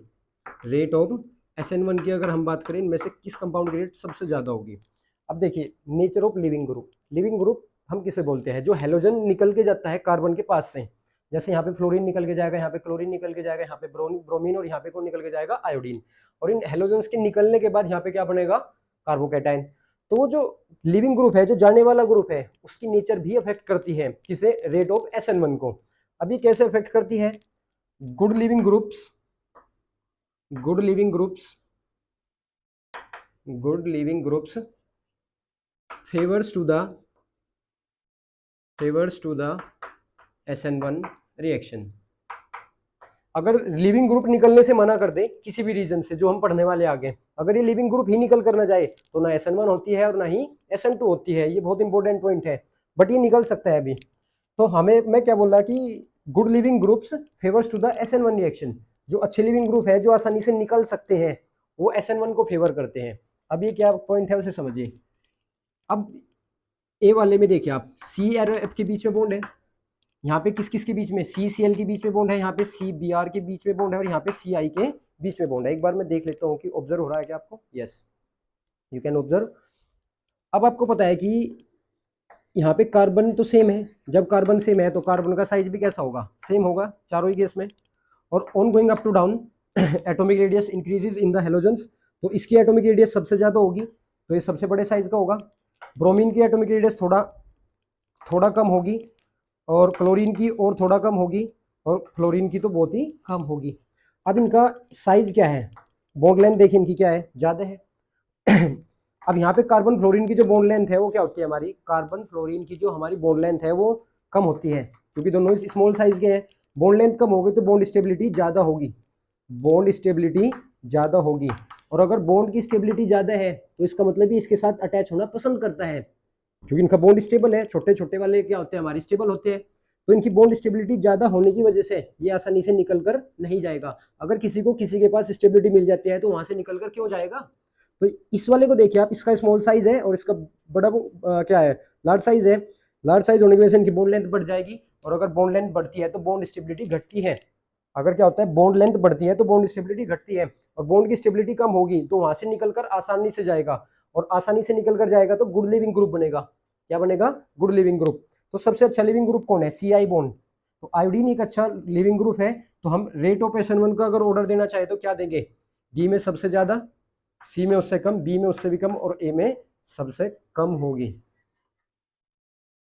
रेट ऑफ SN1 की, अगर हम बात करें इनमें से किस कंपाउंड की रेट सबसे ज़्यादा होगी। अब देखिए nature of leaving group, leaving group हम किसे बोलते हैं, जो हेलोजन निकल के जाता है कार्बन के पास से, जैसे यहाँ पे फ्लोरीन निकल के जाएगा, यहाँ पे क्लोरीन निकल के जाएगा, यहाँ पे ब्रोमीन, और यहाँ पे कौन निकल के जाएगा, आयोडीन। और इन हेलोजन्स के निकलने के बाद यहाँ पे क्या बनेगा, कार्बोकेटाइन। तो वो जो लिविंग ग्रुप है, जो जाने वाला ग्रुप है, उसकी नेचर भी अफेक्ट करती है किसे, रेट ऑफ SN1 को। अब ये कैसे अफेक्ट करती है, good leaving groups, good leaving groups, good leaving groups favours to the SN1 reaction. अगर लिविंग ग्रुप निकलने से मना कर दे किसी भी रीजन से, जो हम पढ़ने वाले आगे, अगर ये लिविंग ग्रुप ही निकल कर ना जाए तो ना SN1 होती है और ना ही SN2 होती है। ये बहुत इंपॉर्टेंट पॉइंट है, बट ये निकल सकता है अभी। तो हमें, मैं क्या बोल रहा कि good leaving groups favours to the SN1 reaction, जो अच्छे लिविंग ग्रुप है जो आसानी से निकल सकते हैं वो SN1 को फेवर करते हैं। अब ये क्या पॉइंट है उसे समझिए। अब ए वाले में देखिए आप, CRF के बीच में बॉन्ड है, यहाँ पे किस किस के बीच में, CCl के बीच में बॉन्ड है, यहाँ पे CBr के बीच में बॉन्ड है, और यहाँ पे CI के बीच में बॉन्ड है। एक बार मैं देख लेता हूँ कि ऑब्जर्व हो रहा है क्या आपको, यस यू कैन ऑब्जर्व। अब आपको पता है कि यहाँ पे कार्बन तो सेम है, जब कार्बन सेम है तो कार्बन का साइज भी कैसा होगा, सेम होगा चारों ही केस में। और on going up to down atomic radius increases in the halogens, तो इसकी एटॉमिक रेडियस सबसे ज्यादा होगी, तो ये सबसे बड़े साइज का होगा। ब्रोमीन की एटॉमिक रेडियस थोड़ा कम होगी, और क्लोरीन की और थोड़ा कम होगी, और फ्लोरीन की तो बहुत ही कम होगी। अब इनका साइज क्या है, बॉन्ड लेंथ देखिए इनकी क्या है, ज्यादा है। अब यहाँ पे कार्बन फ्लोरीन की जो बॉन्ड लेंथ है वो क्या होती है हमारी, कार्बन फ्लोरीन की जो हमारी बॉन्ड लेंथ है वो कम होती है, क्योंकि दोनों स्मॉल साइज के हैं। बॉन्ड लेंथ कम होगी तो बॉन्ड स्टेबिलिटी ज्यादा होगी, बॉन्ड स्टेबिलिटी ज्यादा होगी। और अगर बॉन्ड की स्टेबिलिटी ज्यादा है तो इसका मतलब भी इसके साथ अटैच होना पसंद करता है, क्योंकि इनका बॉन्ड स्टेबल है। छोटे छोटे वाले क्या होते हैं हमारे, स्टेबल होते हैं। तो इनकी बॉन्ड स्टेबिलिटी ज़्यादा होने की वजह से ये आसानी से निकल कर नहीं जाएगा। अगर किसी को किसी के पास स्टेबिलिटी मिल जाती है तो वहाँ से निकल कर क्यों जाएगा। तो इस वाले को देखिए आप, इसका स्मॉल साइज है और इसका बड़ा क्या है, लार्ज साइज है। लार्ज साइज होने की वजह से इनकी बॉन्ड लेंथ बढ़ जाएगी, और अगर बॉन्ड लेंथ बढ़ती है तो बॉन्ड स्टेबिलिटी घटती है। अगर क्या होता है, बॉन्ड लेंथ बढ़ती है तो बॉन्ड स्टेबिलिटी घटती है, और बॉन्ड की स्टेबिलिटी कम होगी तो वहां से निकलकर आसानी से जाएगा, और आसानी से निकल कर जाएगा तो गुड लिविंग ग्रुप बनेगा। क्या बनेगा, गुड लिविंग ग्रुप। तो सबसे अच्छा लिविंग ग्रुप कौन है, CI बॉन्ड। तो आयोडीन एक अच्छा लिविंग ग्रुप है। तो हम रेट ऑफ SN1 का अगर ऑर्डर देना चाहे तो क्या देंगे, डी में सबसे ज्यादा, सी में उससे कम, बी में उससे भी कम, और ए में सबसे कम होगी।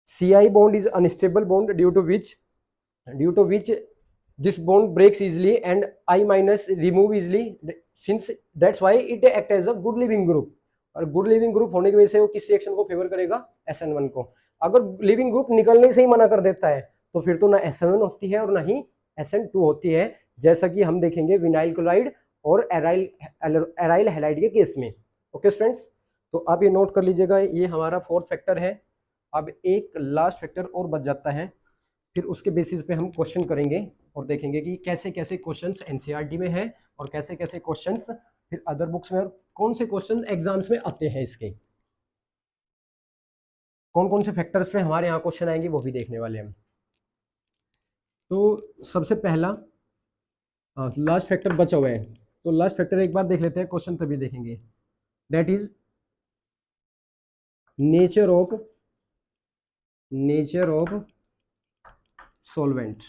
CI bond is unstable bond due to which this bond breaks easily and I minus remove easily, since that's why it act as a good living group। और गुड लिविंग ग्रुप होने की वजह से वो किस रिएक्शन को favour करेगा, SN1 को। अगर लिविंग ग्रुप निकलने से ही मना कर देता है तो फिर तो ना SN1 होती है और ना ही SN2 होती है, जैसा कि हम देखेंगे विनाइल क्लोराइड और एराइल हैलाइड के केस में। ओके स्टूडेंट्स, तो आप ये नोट कर लीजिएगा, ये हमारा फोर्थ फैक्टर है। अब एक लास्ट फैक्टर और बच जाता है, फिर उसके बेसिस पे हम क्वेश्चन करेंगे और देखेंगे कि कैसे कैसे क्वेश्चंस एनसीईआरटी में है और कैसे कैसे क्वेश्चंस फिर अदर बुक्स में, और कौन से क्वेश्चन एग्जाम्स में आते हैं, इसके कौन कौन से फैक्टर्स पे हमारे यहाँ क्वेश्चन आएंगे वो भी देखने वाले हैं हम। तो सबसे पहला लास्ट फैक्टर बचा हुआ है, तो लास्ट फैक्टर एक बार देख लेते हैं, क्वेश्चन तभी देखेंगे। That is nature of solvent.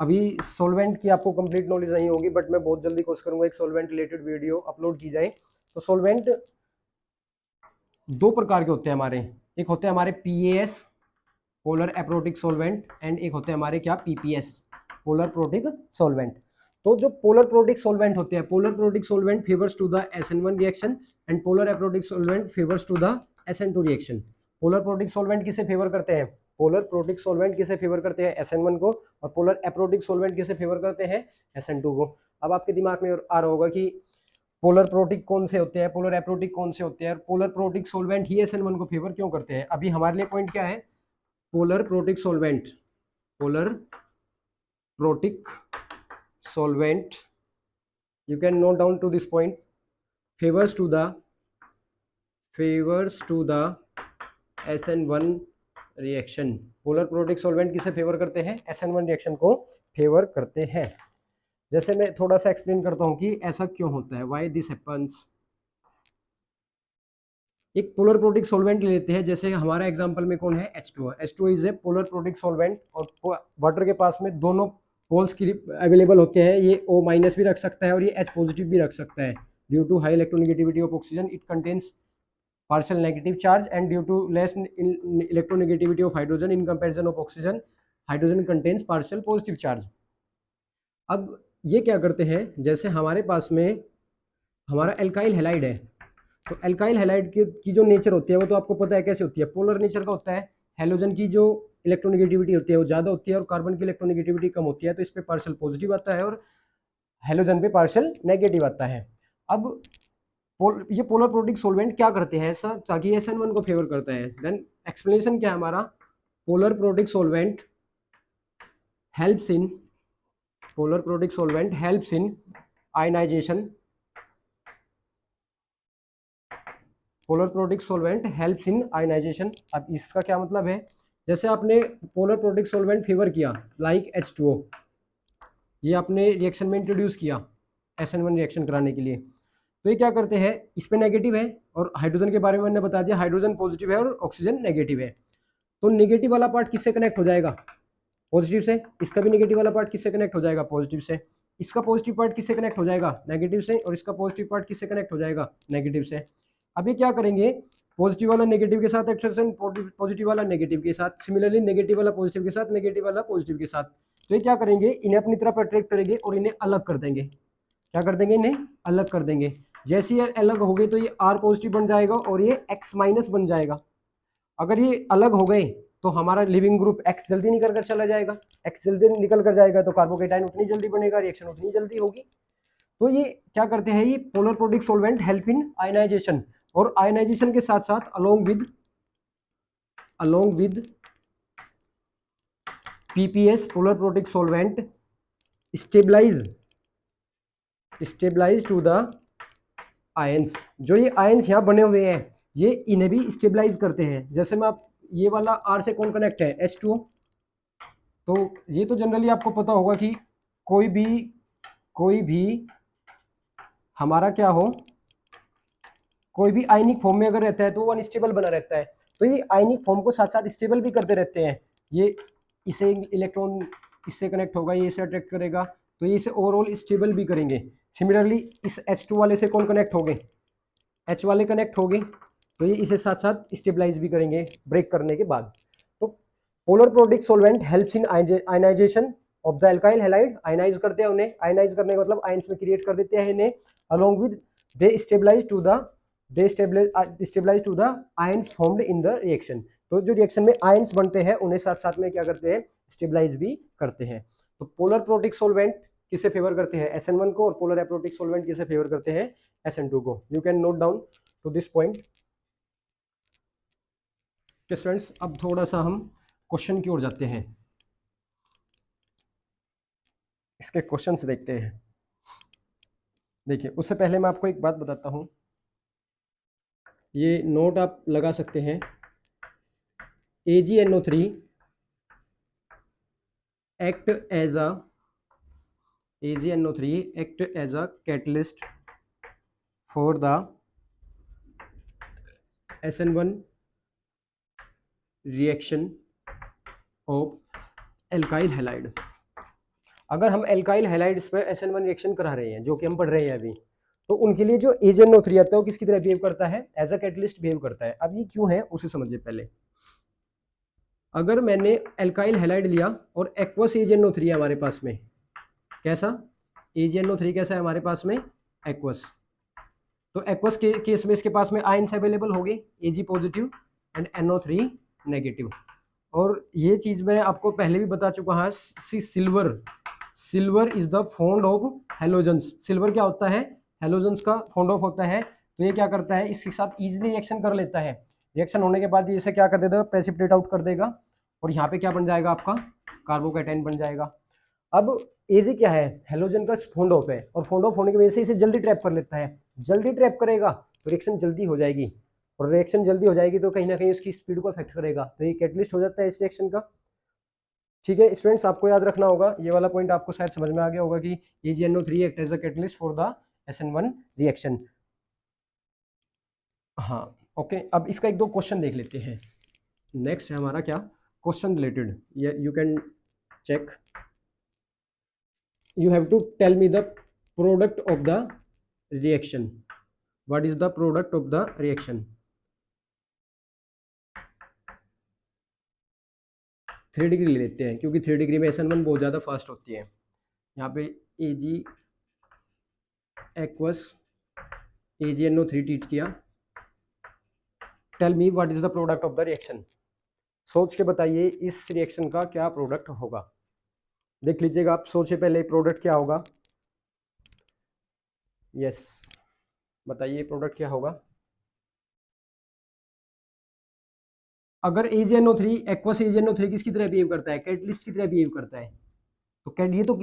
अभी सॉल्वेंट की आपको कंप्लीट नॉलेज नहीं होगी, बट मैं बहुत जल्दी कोशिश करूंगा एक सॉल्वेंट रिलेटेड वीडियो अपलोड की जाए। तो सॉल्वेंट दो प्रकार के होते हैं हमारे, एक होते हैं हमारे PAS polar aprotic solvent, and एक होते हैं हमारे क्या PPS पोलर प्रोटिक सॉल्वेंट। तो जो पोलर प्रोटिक सॉल्वेंट होते हैं, polar protic solvent favours to the SN1 reaction and polar aprotic solvent favours to the SN2 reaction. Polar protic solvent किसे फेवर करते हैं, पोलर प्रोटिक सॉल्वेंट किसे favour करते हैं, SN1 को, और पोलर एप्रोटिक सॉल्वेंट किसे फेवर करते हैं, SN2 को। अब आपके दिमाग में आ रहा होगा कि पोलर प्रोटिक कौन से होते हैं, पोलर एप्रोटिक कौन से होते हैं, पोलर प्रोटिक सॉल्वेंट ही SN1 को फेवर क्यों करते हैं। अभी हमारे लिए पॉइंट क्या है, polar protic solvent, polar protic solvent, you can note down to this point, favors to the SN1 reaction. Polar protic solvent किसे फेवर करते हैं, SN1 रिएक्शन को फेवर करते हैं। जैसे मैं थोड़ा सा एक्सप्लेन करता हूं कि ऐसा क्यों होता है, व्हाई दिस हैपेंस। एक पोलर प्रोटिक सॉल्वेंट ले लेते हैं, जैसे हमारा एग्जांपल में कौन है, H2O। H2O is a polar protic solvent, और वाटर के पास में दोनों पोल्स की अवेलेबल होते हैं, ये O माइनस भी रख सकता है और ये H पॉजिटिव भी रख सकता है। Due to high electronegativity of oxygen it contains partial negative charge, and due to less electronegativity of hydrogen in comparison of oxygen, hydrogen contains partial positive charge। अब ये क्या करते हैं, जैसे हमारे पास में हमारा एल्काइल हैलाइड है, तो एल्काइल हैलाइड की जो नेचर होती है वो तो आपको पता है कैसे होती है, पोलर नेचर का होता है। हैलोजन की जो इलेक्ट्रोनेगेटिविटी होती है वो ज़्यादा होती है और कार्बन की इलेक्ट्रोनेगेटिविटी कम होती है, तो इस पे पार्शियल पॉजिटिव आता है और हैलोजन पे पार्शियल नेगेटिव आता है। अब ये पोलर प्रोटिक सॉल्वेंट क्या करते हैं ऐसा, ताकि SN1 को फेवर करता है। देन एक्सप्लेनेशन क्या है हमारा, polar protic solvent helps in, polar protic solvent helps in ionisation, polar protic solvent helps in ionisation. अब इसका क्या मतलब है, जैसे आपने पोलर प्रोटिक सॉल्वेंट फेवर किया लाइक H2O, ये आपने रिएक्शन में इंट्रोड्यूस किया SN1 रिएक्शन कराने के लिए, तो ये क्या करते हैं, इस पे नेगेटिव है, और हाइड्रोजन के बारे में मैंने बता दिया, हाइड्रोजन पॉजिटिव है और ऑक्सीजन नेगेटिव है। तो नेगेटिव वाला पार्ट किससे कनेक्ट हो जाएगा, पॉजिटिव से। इसका भी नेगेटिव वाला पार्ट किससे कनेक्ट हो जाएगा, पॉजिटिव से। इसका पॉजिटिव पार्ट किससे कनेक्ट हो जाएगा, नेगेटिव से, और इसका पॉजिटिव पार्ट किससे कनेक्ट हो जाएगा, नेगेटिव से। अब ये क्या करेंगे, पॉजिटिव वाला नेगेटिव के साथ अट्रैक्शन, पॉजिटिव वाला नेगेटिव के साथ, सिमिलरली नेगेटिव वाला पॉजिटिव के साथ, नेगेटिव वाला पॉजिटिव के साथ। तो ये क्या करेंगे, इन्हें अपनी तरफ अट्रैक्ट करेंगे और इन्हें अलग कर देंगे। क्या कर देंगे, इन्हें अलग कर देंगे। जैसे ये अलग हो गए तो ये R पॉजिटिव बन जाएगा और ये X माइनस बन जाएगा। अगर ये अलग हो गए तो हमारा लिविंग ग्रुप X जल्दी निकल कर चला जाएगा, X जल्दी निकल कर जाएगा तो कार्बोकेटाइन उतनी जल्दी बनेगा, रिएक्शन उतनी जल्दी होगी। तो ये क्या करते हैं, ये polar protic solvent help in ionisation, और आयनाइजेशन के साथ साथ along with PPS polar protic solvent stabilise to the ions. जो ये आयंस यहाँ बने हुए हैं ये इन्हें भी स्टेबलाइज करते हैं। जैसे मैं आप ये वाला R से कौन कनेक्ट है, H2O। तो ये तो जनरली आपको पता होगा कि कोई भी हमारा क्या हो, कोई भी आयनिक फॉर्म में अगर रहता है तो वो अनस्टेबल बना रहता है। तो ये आयनिक फॉर्म को साथ साथ स्टेबल भी करते रहते हैं। ये इसे इलेक्ट्रॉन इससे कनेक्ट होगा, ये इसे अट्रैक्ट करेगा, तो ये इसे ओवरऑल स्टेबल भी करेंगे। सिमिलरली इस H2 वाले से कौन कनेक्ट हो गए, H वाले कनेक्ट हो गए, तो ये इसे साथ साथ स्टेबलाइज भी करेंगे ब्रेक करने के बाद। तो polar protic solvent helps in ionisation of the alkyl halide. Ionise करते हैं उन्हें, आयनाइज करने का मतलब आयंस में क्रिएट कर देते हैं इन्हें। Along with they stabilise to the ions formed in the reaction. तो जो रिएक्शन में आयंस बनते हैं उन्हें साथ साथ में क्या करते हैं, स्टेबलाइज भी करते हैं। तो पोलर प्रोटिक सॉल्वेंट किसे फेवर करते हैं, SN1 को, और पोलर एप्रोटिक सॉल्वेंट किसे फेवर करते हैं, SN2 को। You can note down to this point. Students अब थोड़ा सा हम क्वेश्चन की ओर जाते हैं, इसके क्वेश्चंस देखते हैं। देखिए उससे पहले मैं आपको एक बात बताता हूं, ये नोट आप लगा सकते हैं। AgNO3 act as a catalyst for the SN1 reaction of alkyl halide। अगर हम एल्काइल हैलाइड्स पे SN1 रिएक्शन करा रहे हैं, जो कि हम पढ़ रहे हैं अभी, तो उनके लिए जो AgNO3 आता है वो किसकी तरह बिहेव करता है, एज अ कैटलिस्ट बिहेव करता है। अब ये क्यों है उसे समझिए पहले। अगर मैंने एल्काइल हैलाइड लिया और एक्वस AgNO3 है हमारे पास में, कैसा AgNO3 कैसा है हमारे पास में, एक्वस। तो एक्वस के केस में इसके पास में आयंस अवेलेबल होंगे, Ag positive and NO3 negative. और ये चीज मैं आपको पहले भी बता चुका हूं, silver is the fond of halogens. Silver क्या होता है, हेलोजेंस का फॉन्ड ऑफ होता है। तो ये क्या करता है, इसके साथ इजीली रिएक्शन कर लेता है। रिएक्शन होने के बाद ये इसे क्या कर देगा, प्रेसिपिटेट आउट कर देगा, और यहाँ पे क्या बन जाएगा आपका, कार्बोकैटायन बन जाएगा। अब Ag क्या है, हेलोजन का फॉन्ड ऑफ है, और फॉन्ड ऑफ होने की वजह से इसे जल्दी ट्रैप कर लेता है। जल्दी ट्रैप करेगा तो रिएक्शन जल्दी हो जाएगी, और रिएक्शन जल्दी हो जाएगी तो कहीं ना कहीं उसकी स्पीड को अफेक्ट करेगा। तो ये कैटलिस्ट हो जाता है इस रिएक्शन का। ठीक है स्टूडेंट्स, आपको याद रखना होगा, ये वाला पॉइंट आपको शायद समझ में आ गया होगा कि AgNO3 act as a catalyst for the SN1 reaction. हाँ ओके, अब इसका एक दो क्वेश्चन देख लेते हैं। नेक्स्ट है हमारा क्या, question related, you can check. You have to tell me the product of the reaction. What is the product of the reaction. 3 degree ले लेते हैं, क्योंकि 3 डिग्री में SN1 बहुत ज़्यादा फास्ट होती है। यहाँ पे Ag एक्वस AgNO3 ट्रीट किया। Tell me what is the product of the reaction. सोच के बताइए इस रिएक्शन का क्या प्रोडक्ट होगा। देख लीजिएगा आप, सोचिए पहले प्रोडक्ट क्या होगा। यस बताइए प्रोडक्ट क्या होगा। अगर AgNO3 एक्वस AgNO3 किसकी तरह बिहेव करता है, कैटलिस्ट की तरह बिहेव करता है। तो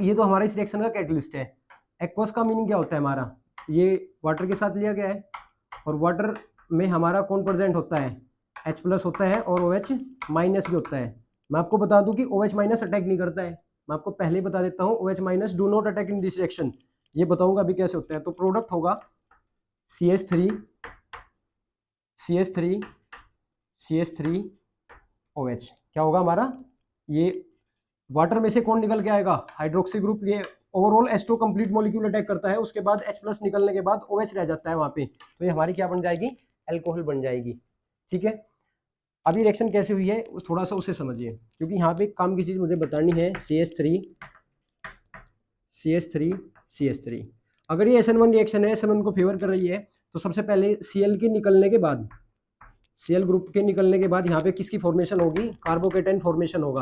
ये तो हमारा इस रिएक्शन का कैटलिस्ट है। एक्वस का मीनिंग क्या होता है हमारा, ये वाटर के साथ लिया गया है, और वाटर में हमारा कौन प्रेजेंट होता है, H+ होता है, और OH- भी होता है। मैं आपको बता दूं कि OH- अटैक नहीं करता है, मैं आपको पहले ही बता देता हूं, OH- do not attack in this reaction. ये बताऊंगा अभी कैसे होता है। तो प्रोडक्ट होगा CH3OH। क्या होगा हमारा, ये वाटर में से कौन निकल के आएगा, हाइड्रोक्सी ग्रुप। ये overall H2 complete molecule attack करता है, उसके बाद H+ निकलने के बाद OH रह जाता है वहां पे, तो ये हमारी क्या बन जाएगी, अल्कोहल बन जाएगी। ठीक है, अभी रिएक्शन कैसे हुई है थोड़ा सा उसे समझिए, क्योंकि यहाँ पे काम की चीज मुझे बतानी है। CH3 अगर ये SN1 रिएक्शन है, SN1 को फेवर कर रही है, तो सबसे पहले Cl के निकलने के बाद, Cl ग्रुप के निकलने के बाद यहाँ पे किसकी फॉर्मेशन होगी, कार्बोकैटायन फॉर्मेशन होगा।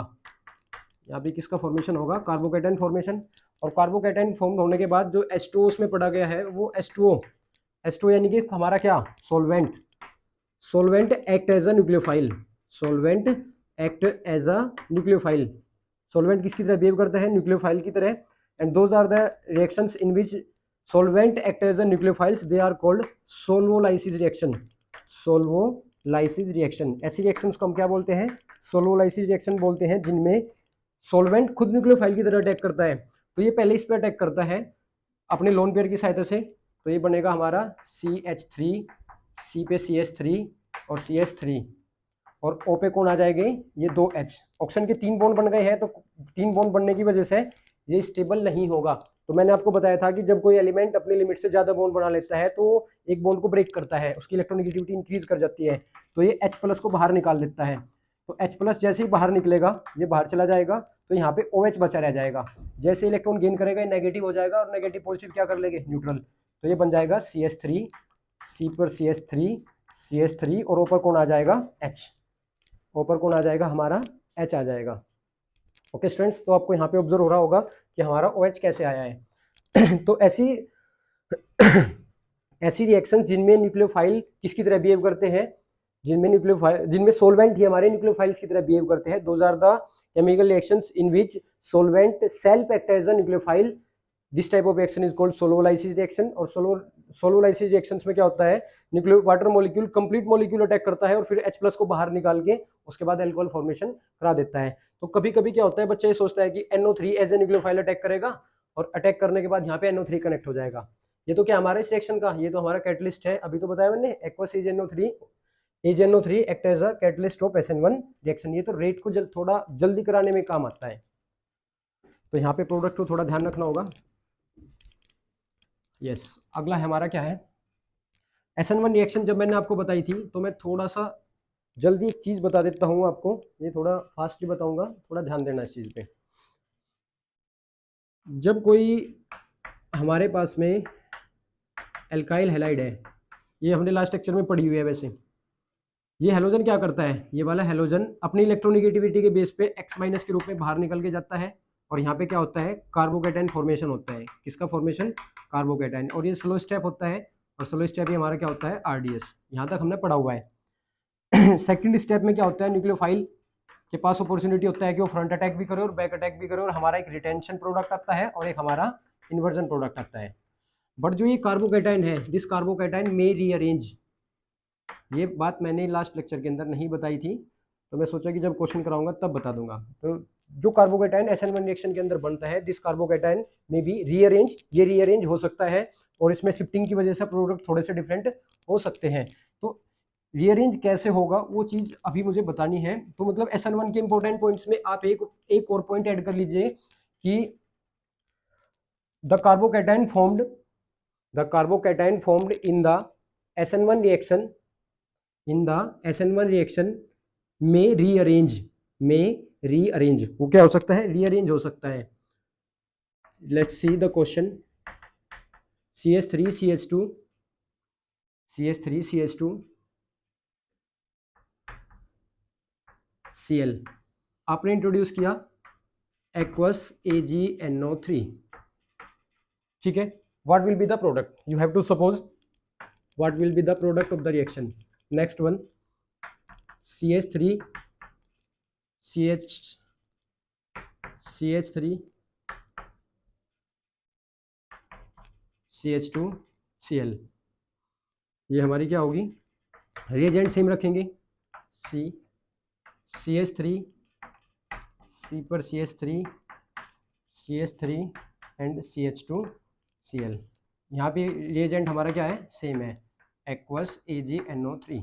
यहाँ पे किसका फॉर्मेशन होगा, कार्बोकैटायन फॉर्मेशन। और कार्बोकैटायन फॉर्म होने के बाद जो H2O उसमें पड़ा गया है, वो H2O यानी कि हमारा क्या, solvent act as a nucleophile. Solvent किसकी तरह बिहेव करता है, न्यूक्लियोफाइल की तरह। And those are the reactions in which solvent act as a nucleophiles, they are called solvolysis reaction. Solvolysis reaction, ऐसी रिएक्शंस को हम क्या बोलते हैं, सोल्वोलाइसिस रिएक्शन बोलते हैं, जिनमें सॉल्वेंट खुद न्यूक्लियोफाइल की तरह अटैक करता है। तो ये पहले इस पर अटैक करता है अपने लोन पेयर की सहायता से, तो ये बनेगा हमारा CH3, C पे CH3 और CH3, और O पे कौन आ जाएंगे, ये 2H। ऑक्सीजन के 3 बॉन्ड बन गए हैं, तो 3 बॉन्ड बनने की वजह से ये स्टेबल नहीं होगा। तो मैंने आपको बताया था कि जब कोई एलिमेंट अपनी लिमिट से ज्यादा बॉन्ड बना लेता है तो एक बॉन्ड को ब्रेक करता है, उसकी इलेक्ट्रोनेगेटिविटी इंक्रीज कर जाती है, तो ये H+ को बाहर निकाल देता है। तो H+ जैसे ही बाहर निकलेगा ये बाहर चला जाएगा, तो यहाँ पे OH बचा रह जाएगा। जैसे इलेक्ट्रॉन गेन करेगा ये नेगेटिव हो जाएगा, और नेगेटिव पॉजिटिव क्या कर लेंगे, न्यूट्रल। तो ये बन जाएगा CH3, C पर CH3 और ऊपर कौन आ जाएगा, H। ऊपर कौन आ जाएगा, हमारा H आ जाएगा। ओके स्टूडेंट्स, तो आपको यहाँ पे ऑब्जर्व हो रहा होगा कि हमारा OH कैसे आया है। तो ऐसी रिएक्शंस जिनमें न्यूक्लियोफाइल किसकी तरह बिहेव करते हैं, जिनमें सोलवेंट ही हमारे न्यूक्लियोफाइल्स की तरह बिहेव करते हैं, those are the chemical reactions in which solvent self act as a nucleophile. This type of reaction is called solvolysis reaction. और सोलोलाइसिस रिएक्शंस में क्या होता है, nucleo water molecule complete molecule attack करता है और फिर H+ को बाहर निकाल के उसके बाद अल्कोहल फॉर्मेशन करा देता है। तो कभी कभी क्या होता है, बच्चा ये सोचता है कि NO3 as a nucleophile attack करेगा, और अटैक करने के बाद यहाँ पे NO3 कनेक्ट हो जाएगा। ये तो क्या हमारे इस रिएक्शन का, ये तो हमारा कैटलिस्ट है, अभी तो बताया मैंने, aqueous AgNO3 act as a catalyst of SN1 reaction. ये तो रेट को थोड़ा जल्दी कराने में काम आता है, तो यहाँ पे प्रोडक्ट को थोड़ा ध्यान रखना होगा। यस, अगला हमारा क्या है, SN1 रिएक्शन। जब मैंने आपको बताई थी तो मैं थोड़ा सा जल्दी एक चीज बता देता हूँ आपको, ये थोड़ा फास्टली बताऊंगा, थोड़ा ध्यान देना इस चीज पे। जब कोई हमारे पास में एल्काइल हैलाइड है, ये हमने लास्ट लेक्चर में पढ़ी हुई है वैसे, ये हेलोजन क्या करता है, ये वाला हेलोजन अपनी इलेक्ट्रोनिगेटिविटी के बेस पे X- के रूप में बाहर निकल के जाता है, और यहाँ पे क्या होता है, कार्बोकेटाइन फॉर्मेशन होता है। किसका फॉर्मेशन, कार्बोकेटाइन। और ये स्लो स्टेप होता है, और स्लो स्टेप ये हमारा क्या होता है, RDS। यहाँ तक हमने पढ़ा हुआ है। सेकंड स्टेप में क्या होता है, न्यूक्लियोफाइल के पास अपॉर्चुनिटी होता है कि वो फ्रंट अटैक भी करे और बैक अटैक भी करे, और हमारा एक रिटेंशन प्रोडक्ट आता है और एक हमारा इन्वर्जन प्रोडक्ट आता है। बट जो ये कार्बोकेटाइन है, दिस कार्बोकेटाइन में रीअरेंज, ये बात मैंने लास्ट लेक्चर के अंदर नहीं बताई थी, तो मैं सोचा कि जब क्वेश्चन कराऊंगा तब बता दूंगा। तो जो कार्बोकेटाइन SN1 रिएक्शन के अंदर बनता है, दिस कार्बोकेटाइन में भी रीअरेंज, ये रीअरेंज हो सकता है, और इसमें शिफ्टिंग की वजह से प्रोडक्ट थोड़े से डिफरेंट हो सकते हैं। तो रीअरेंज कैसे होगा वो चीज अभी मुझे बतानी है। तो मतलब SN1 के इंपॉर्टेंट पॉइंट्स में आप एक और पॉइंट ऐड कर लीजिए कि the carbocation formed in the SN1 reaction, में रीअरेंज वो क्या हो सकता है, रीअरेंज हो सकता है। Let's see the question. CH3 CH2 Cl आपने इंट्रोड्यूस किया एक्वस AgNO3, ठीक है। What will be the product, you have to suppose what will be the product of the reaction. Next one, CH3 CH2 Cl, ये हमारी क्या होगी, reagent same रखेंगे, CH3 C पर CH3 एंड CH2 Cl। यहाँ पे रिएजेंट हमारा क्या है, सेम है, aqueous AgNO3।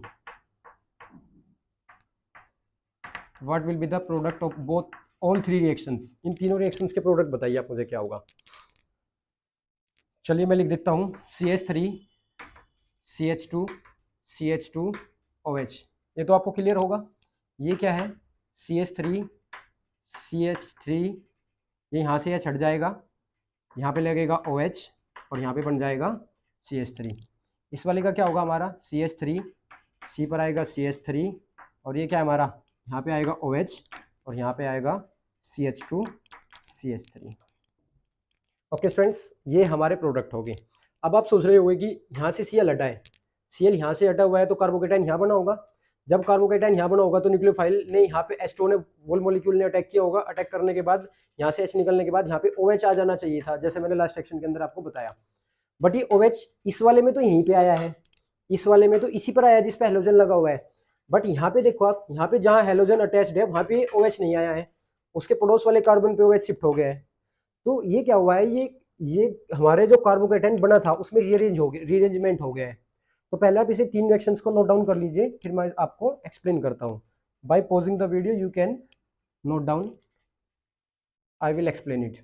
What will be the product of both all three reactions, इन तीनों रिएक्शंस के प्रोडक्ट बताइए आप मुझे क्या होगा। चलिए मैं लिख देता हूँ, CH3 CH2 OH, ये तो आपको क्लियर होगा। ये क्या है, CH3 ये यहाँ से H हट जाएगा, यहाँ पे लगेगा OH और यहाँ पे बन जाएगा CH3। इस वाले का क्या होगा, हमारा CH3 C पर आएगा CH3, और ये क्या है हमारा, यहाँ पे आएगा OH और यहाँ पे आएगा CH2 CH3। ओके स्टूडेंट्स, ये हमारे प्रोडक्ट हो गए। अब आप सोच रहे होंगे कि यहाँ से Cl हटा है, Cl यहाँ से हटा हुआ है तो कार्बोकेटाइन यहाँ बना होगा। जब कार्बोकेटाइन यहाँ बना होगा तो न्यूक्लियोफाइल ने यहाँ पे H2 ने वोल मॉलिक्यूल ने अटैक किया होगा, अटैक करने के बाद यहाँ से H निकलने के बाद यहाँ पे OH आ जाना चाहिए था, जैसे मैंने लास्ट सेक्शन के अंदर आपको बताया। बट ये OH इस वाले में तो यहीं पे आया है, इस वाले में तो इसी पर आया जिस पे हेलोजन लगा हुआ है। बट यहाँ पे देखो आप, यहाँ पे जहाँ हेलोजन अटैच्ड है वहाँ पे OH नहीं आया है, उसके पड़ोस वाले कार्बन पे OH शिफ्ट हो गया है। तो ये क्या हुआ है, ये हमारे जो कार्बोकेटाइन बना था उसमें रीअरेंजमेंट हो गया है। तो पहले आप इसे 3 रिएक्शंस को नोट डाउन कर लीजिए, फिर मैं आपको एक्सप्लेन करता हूँ। By pausing the video you can note down, I will explain it.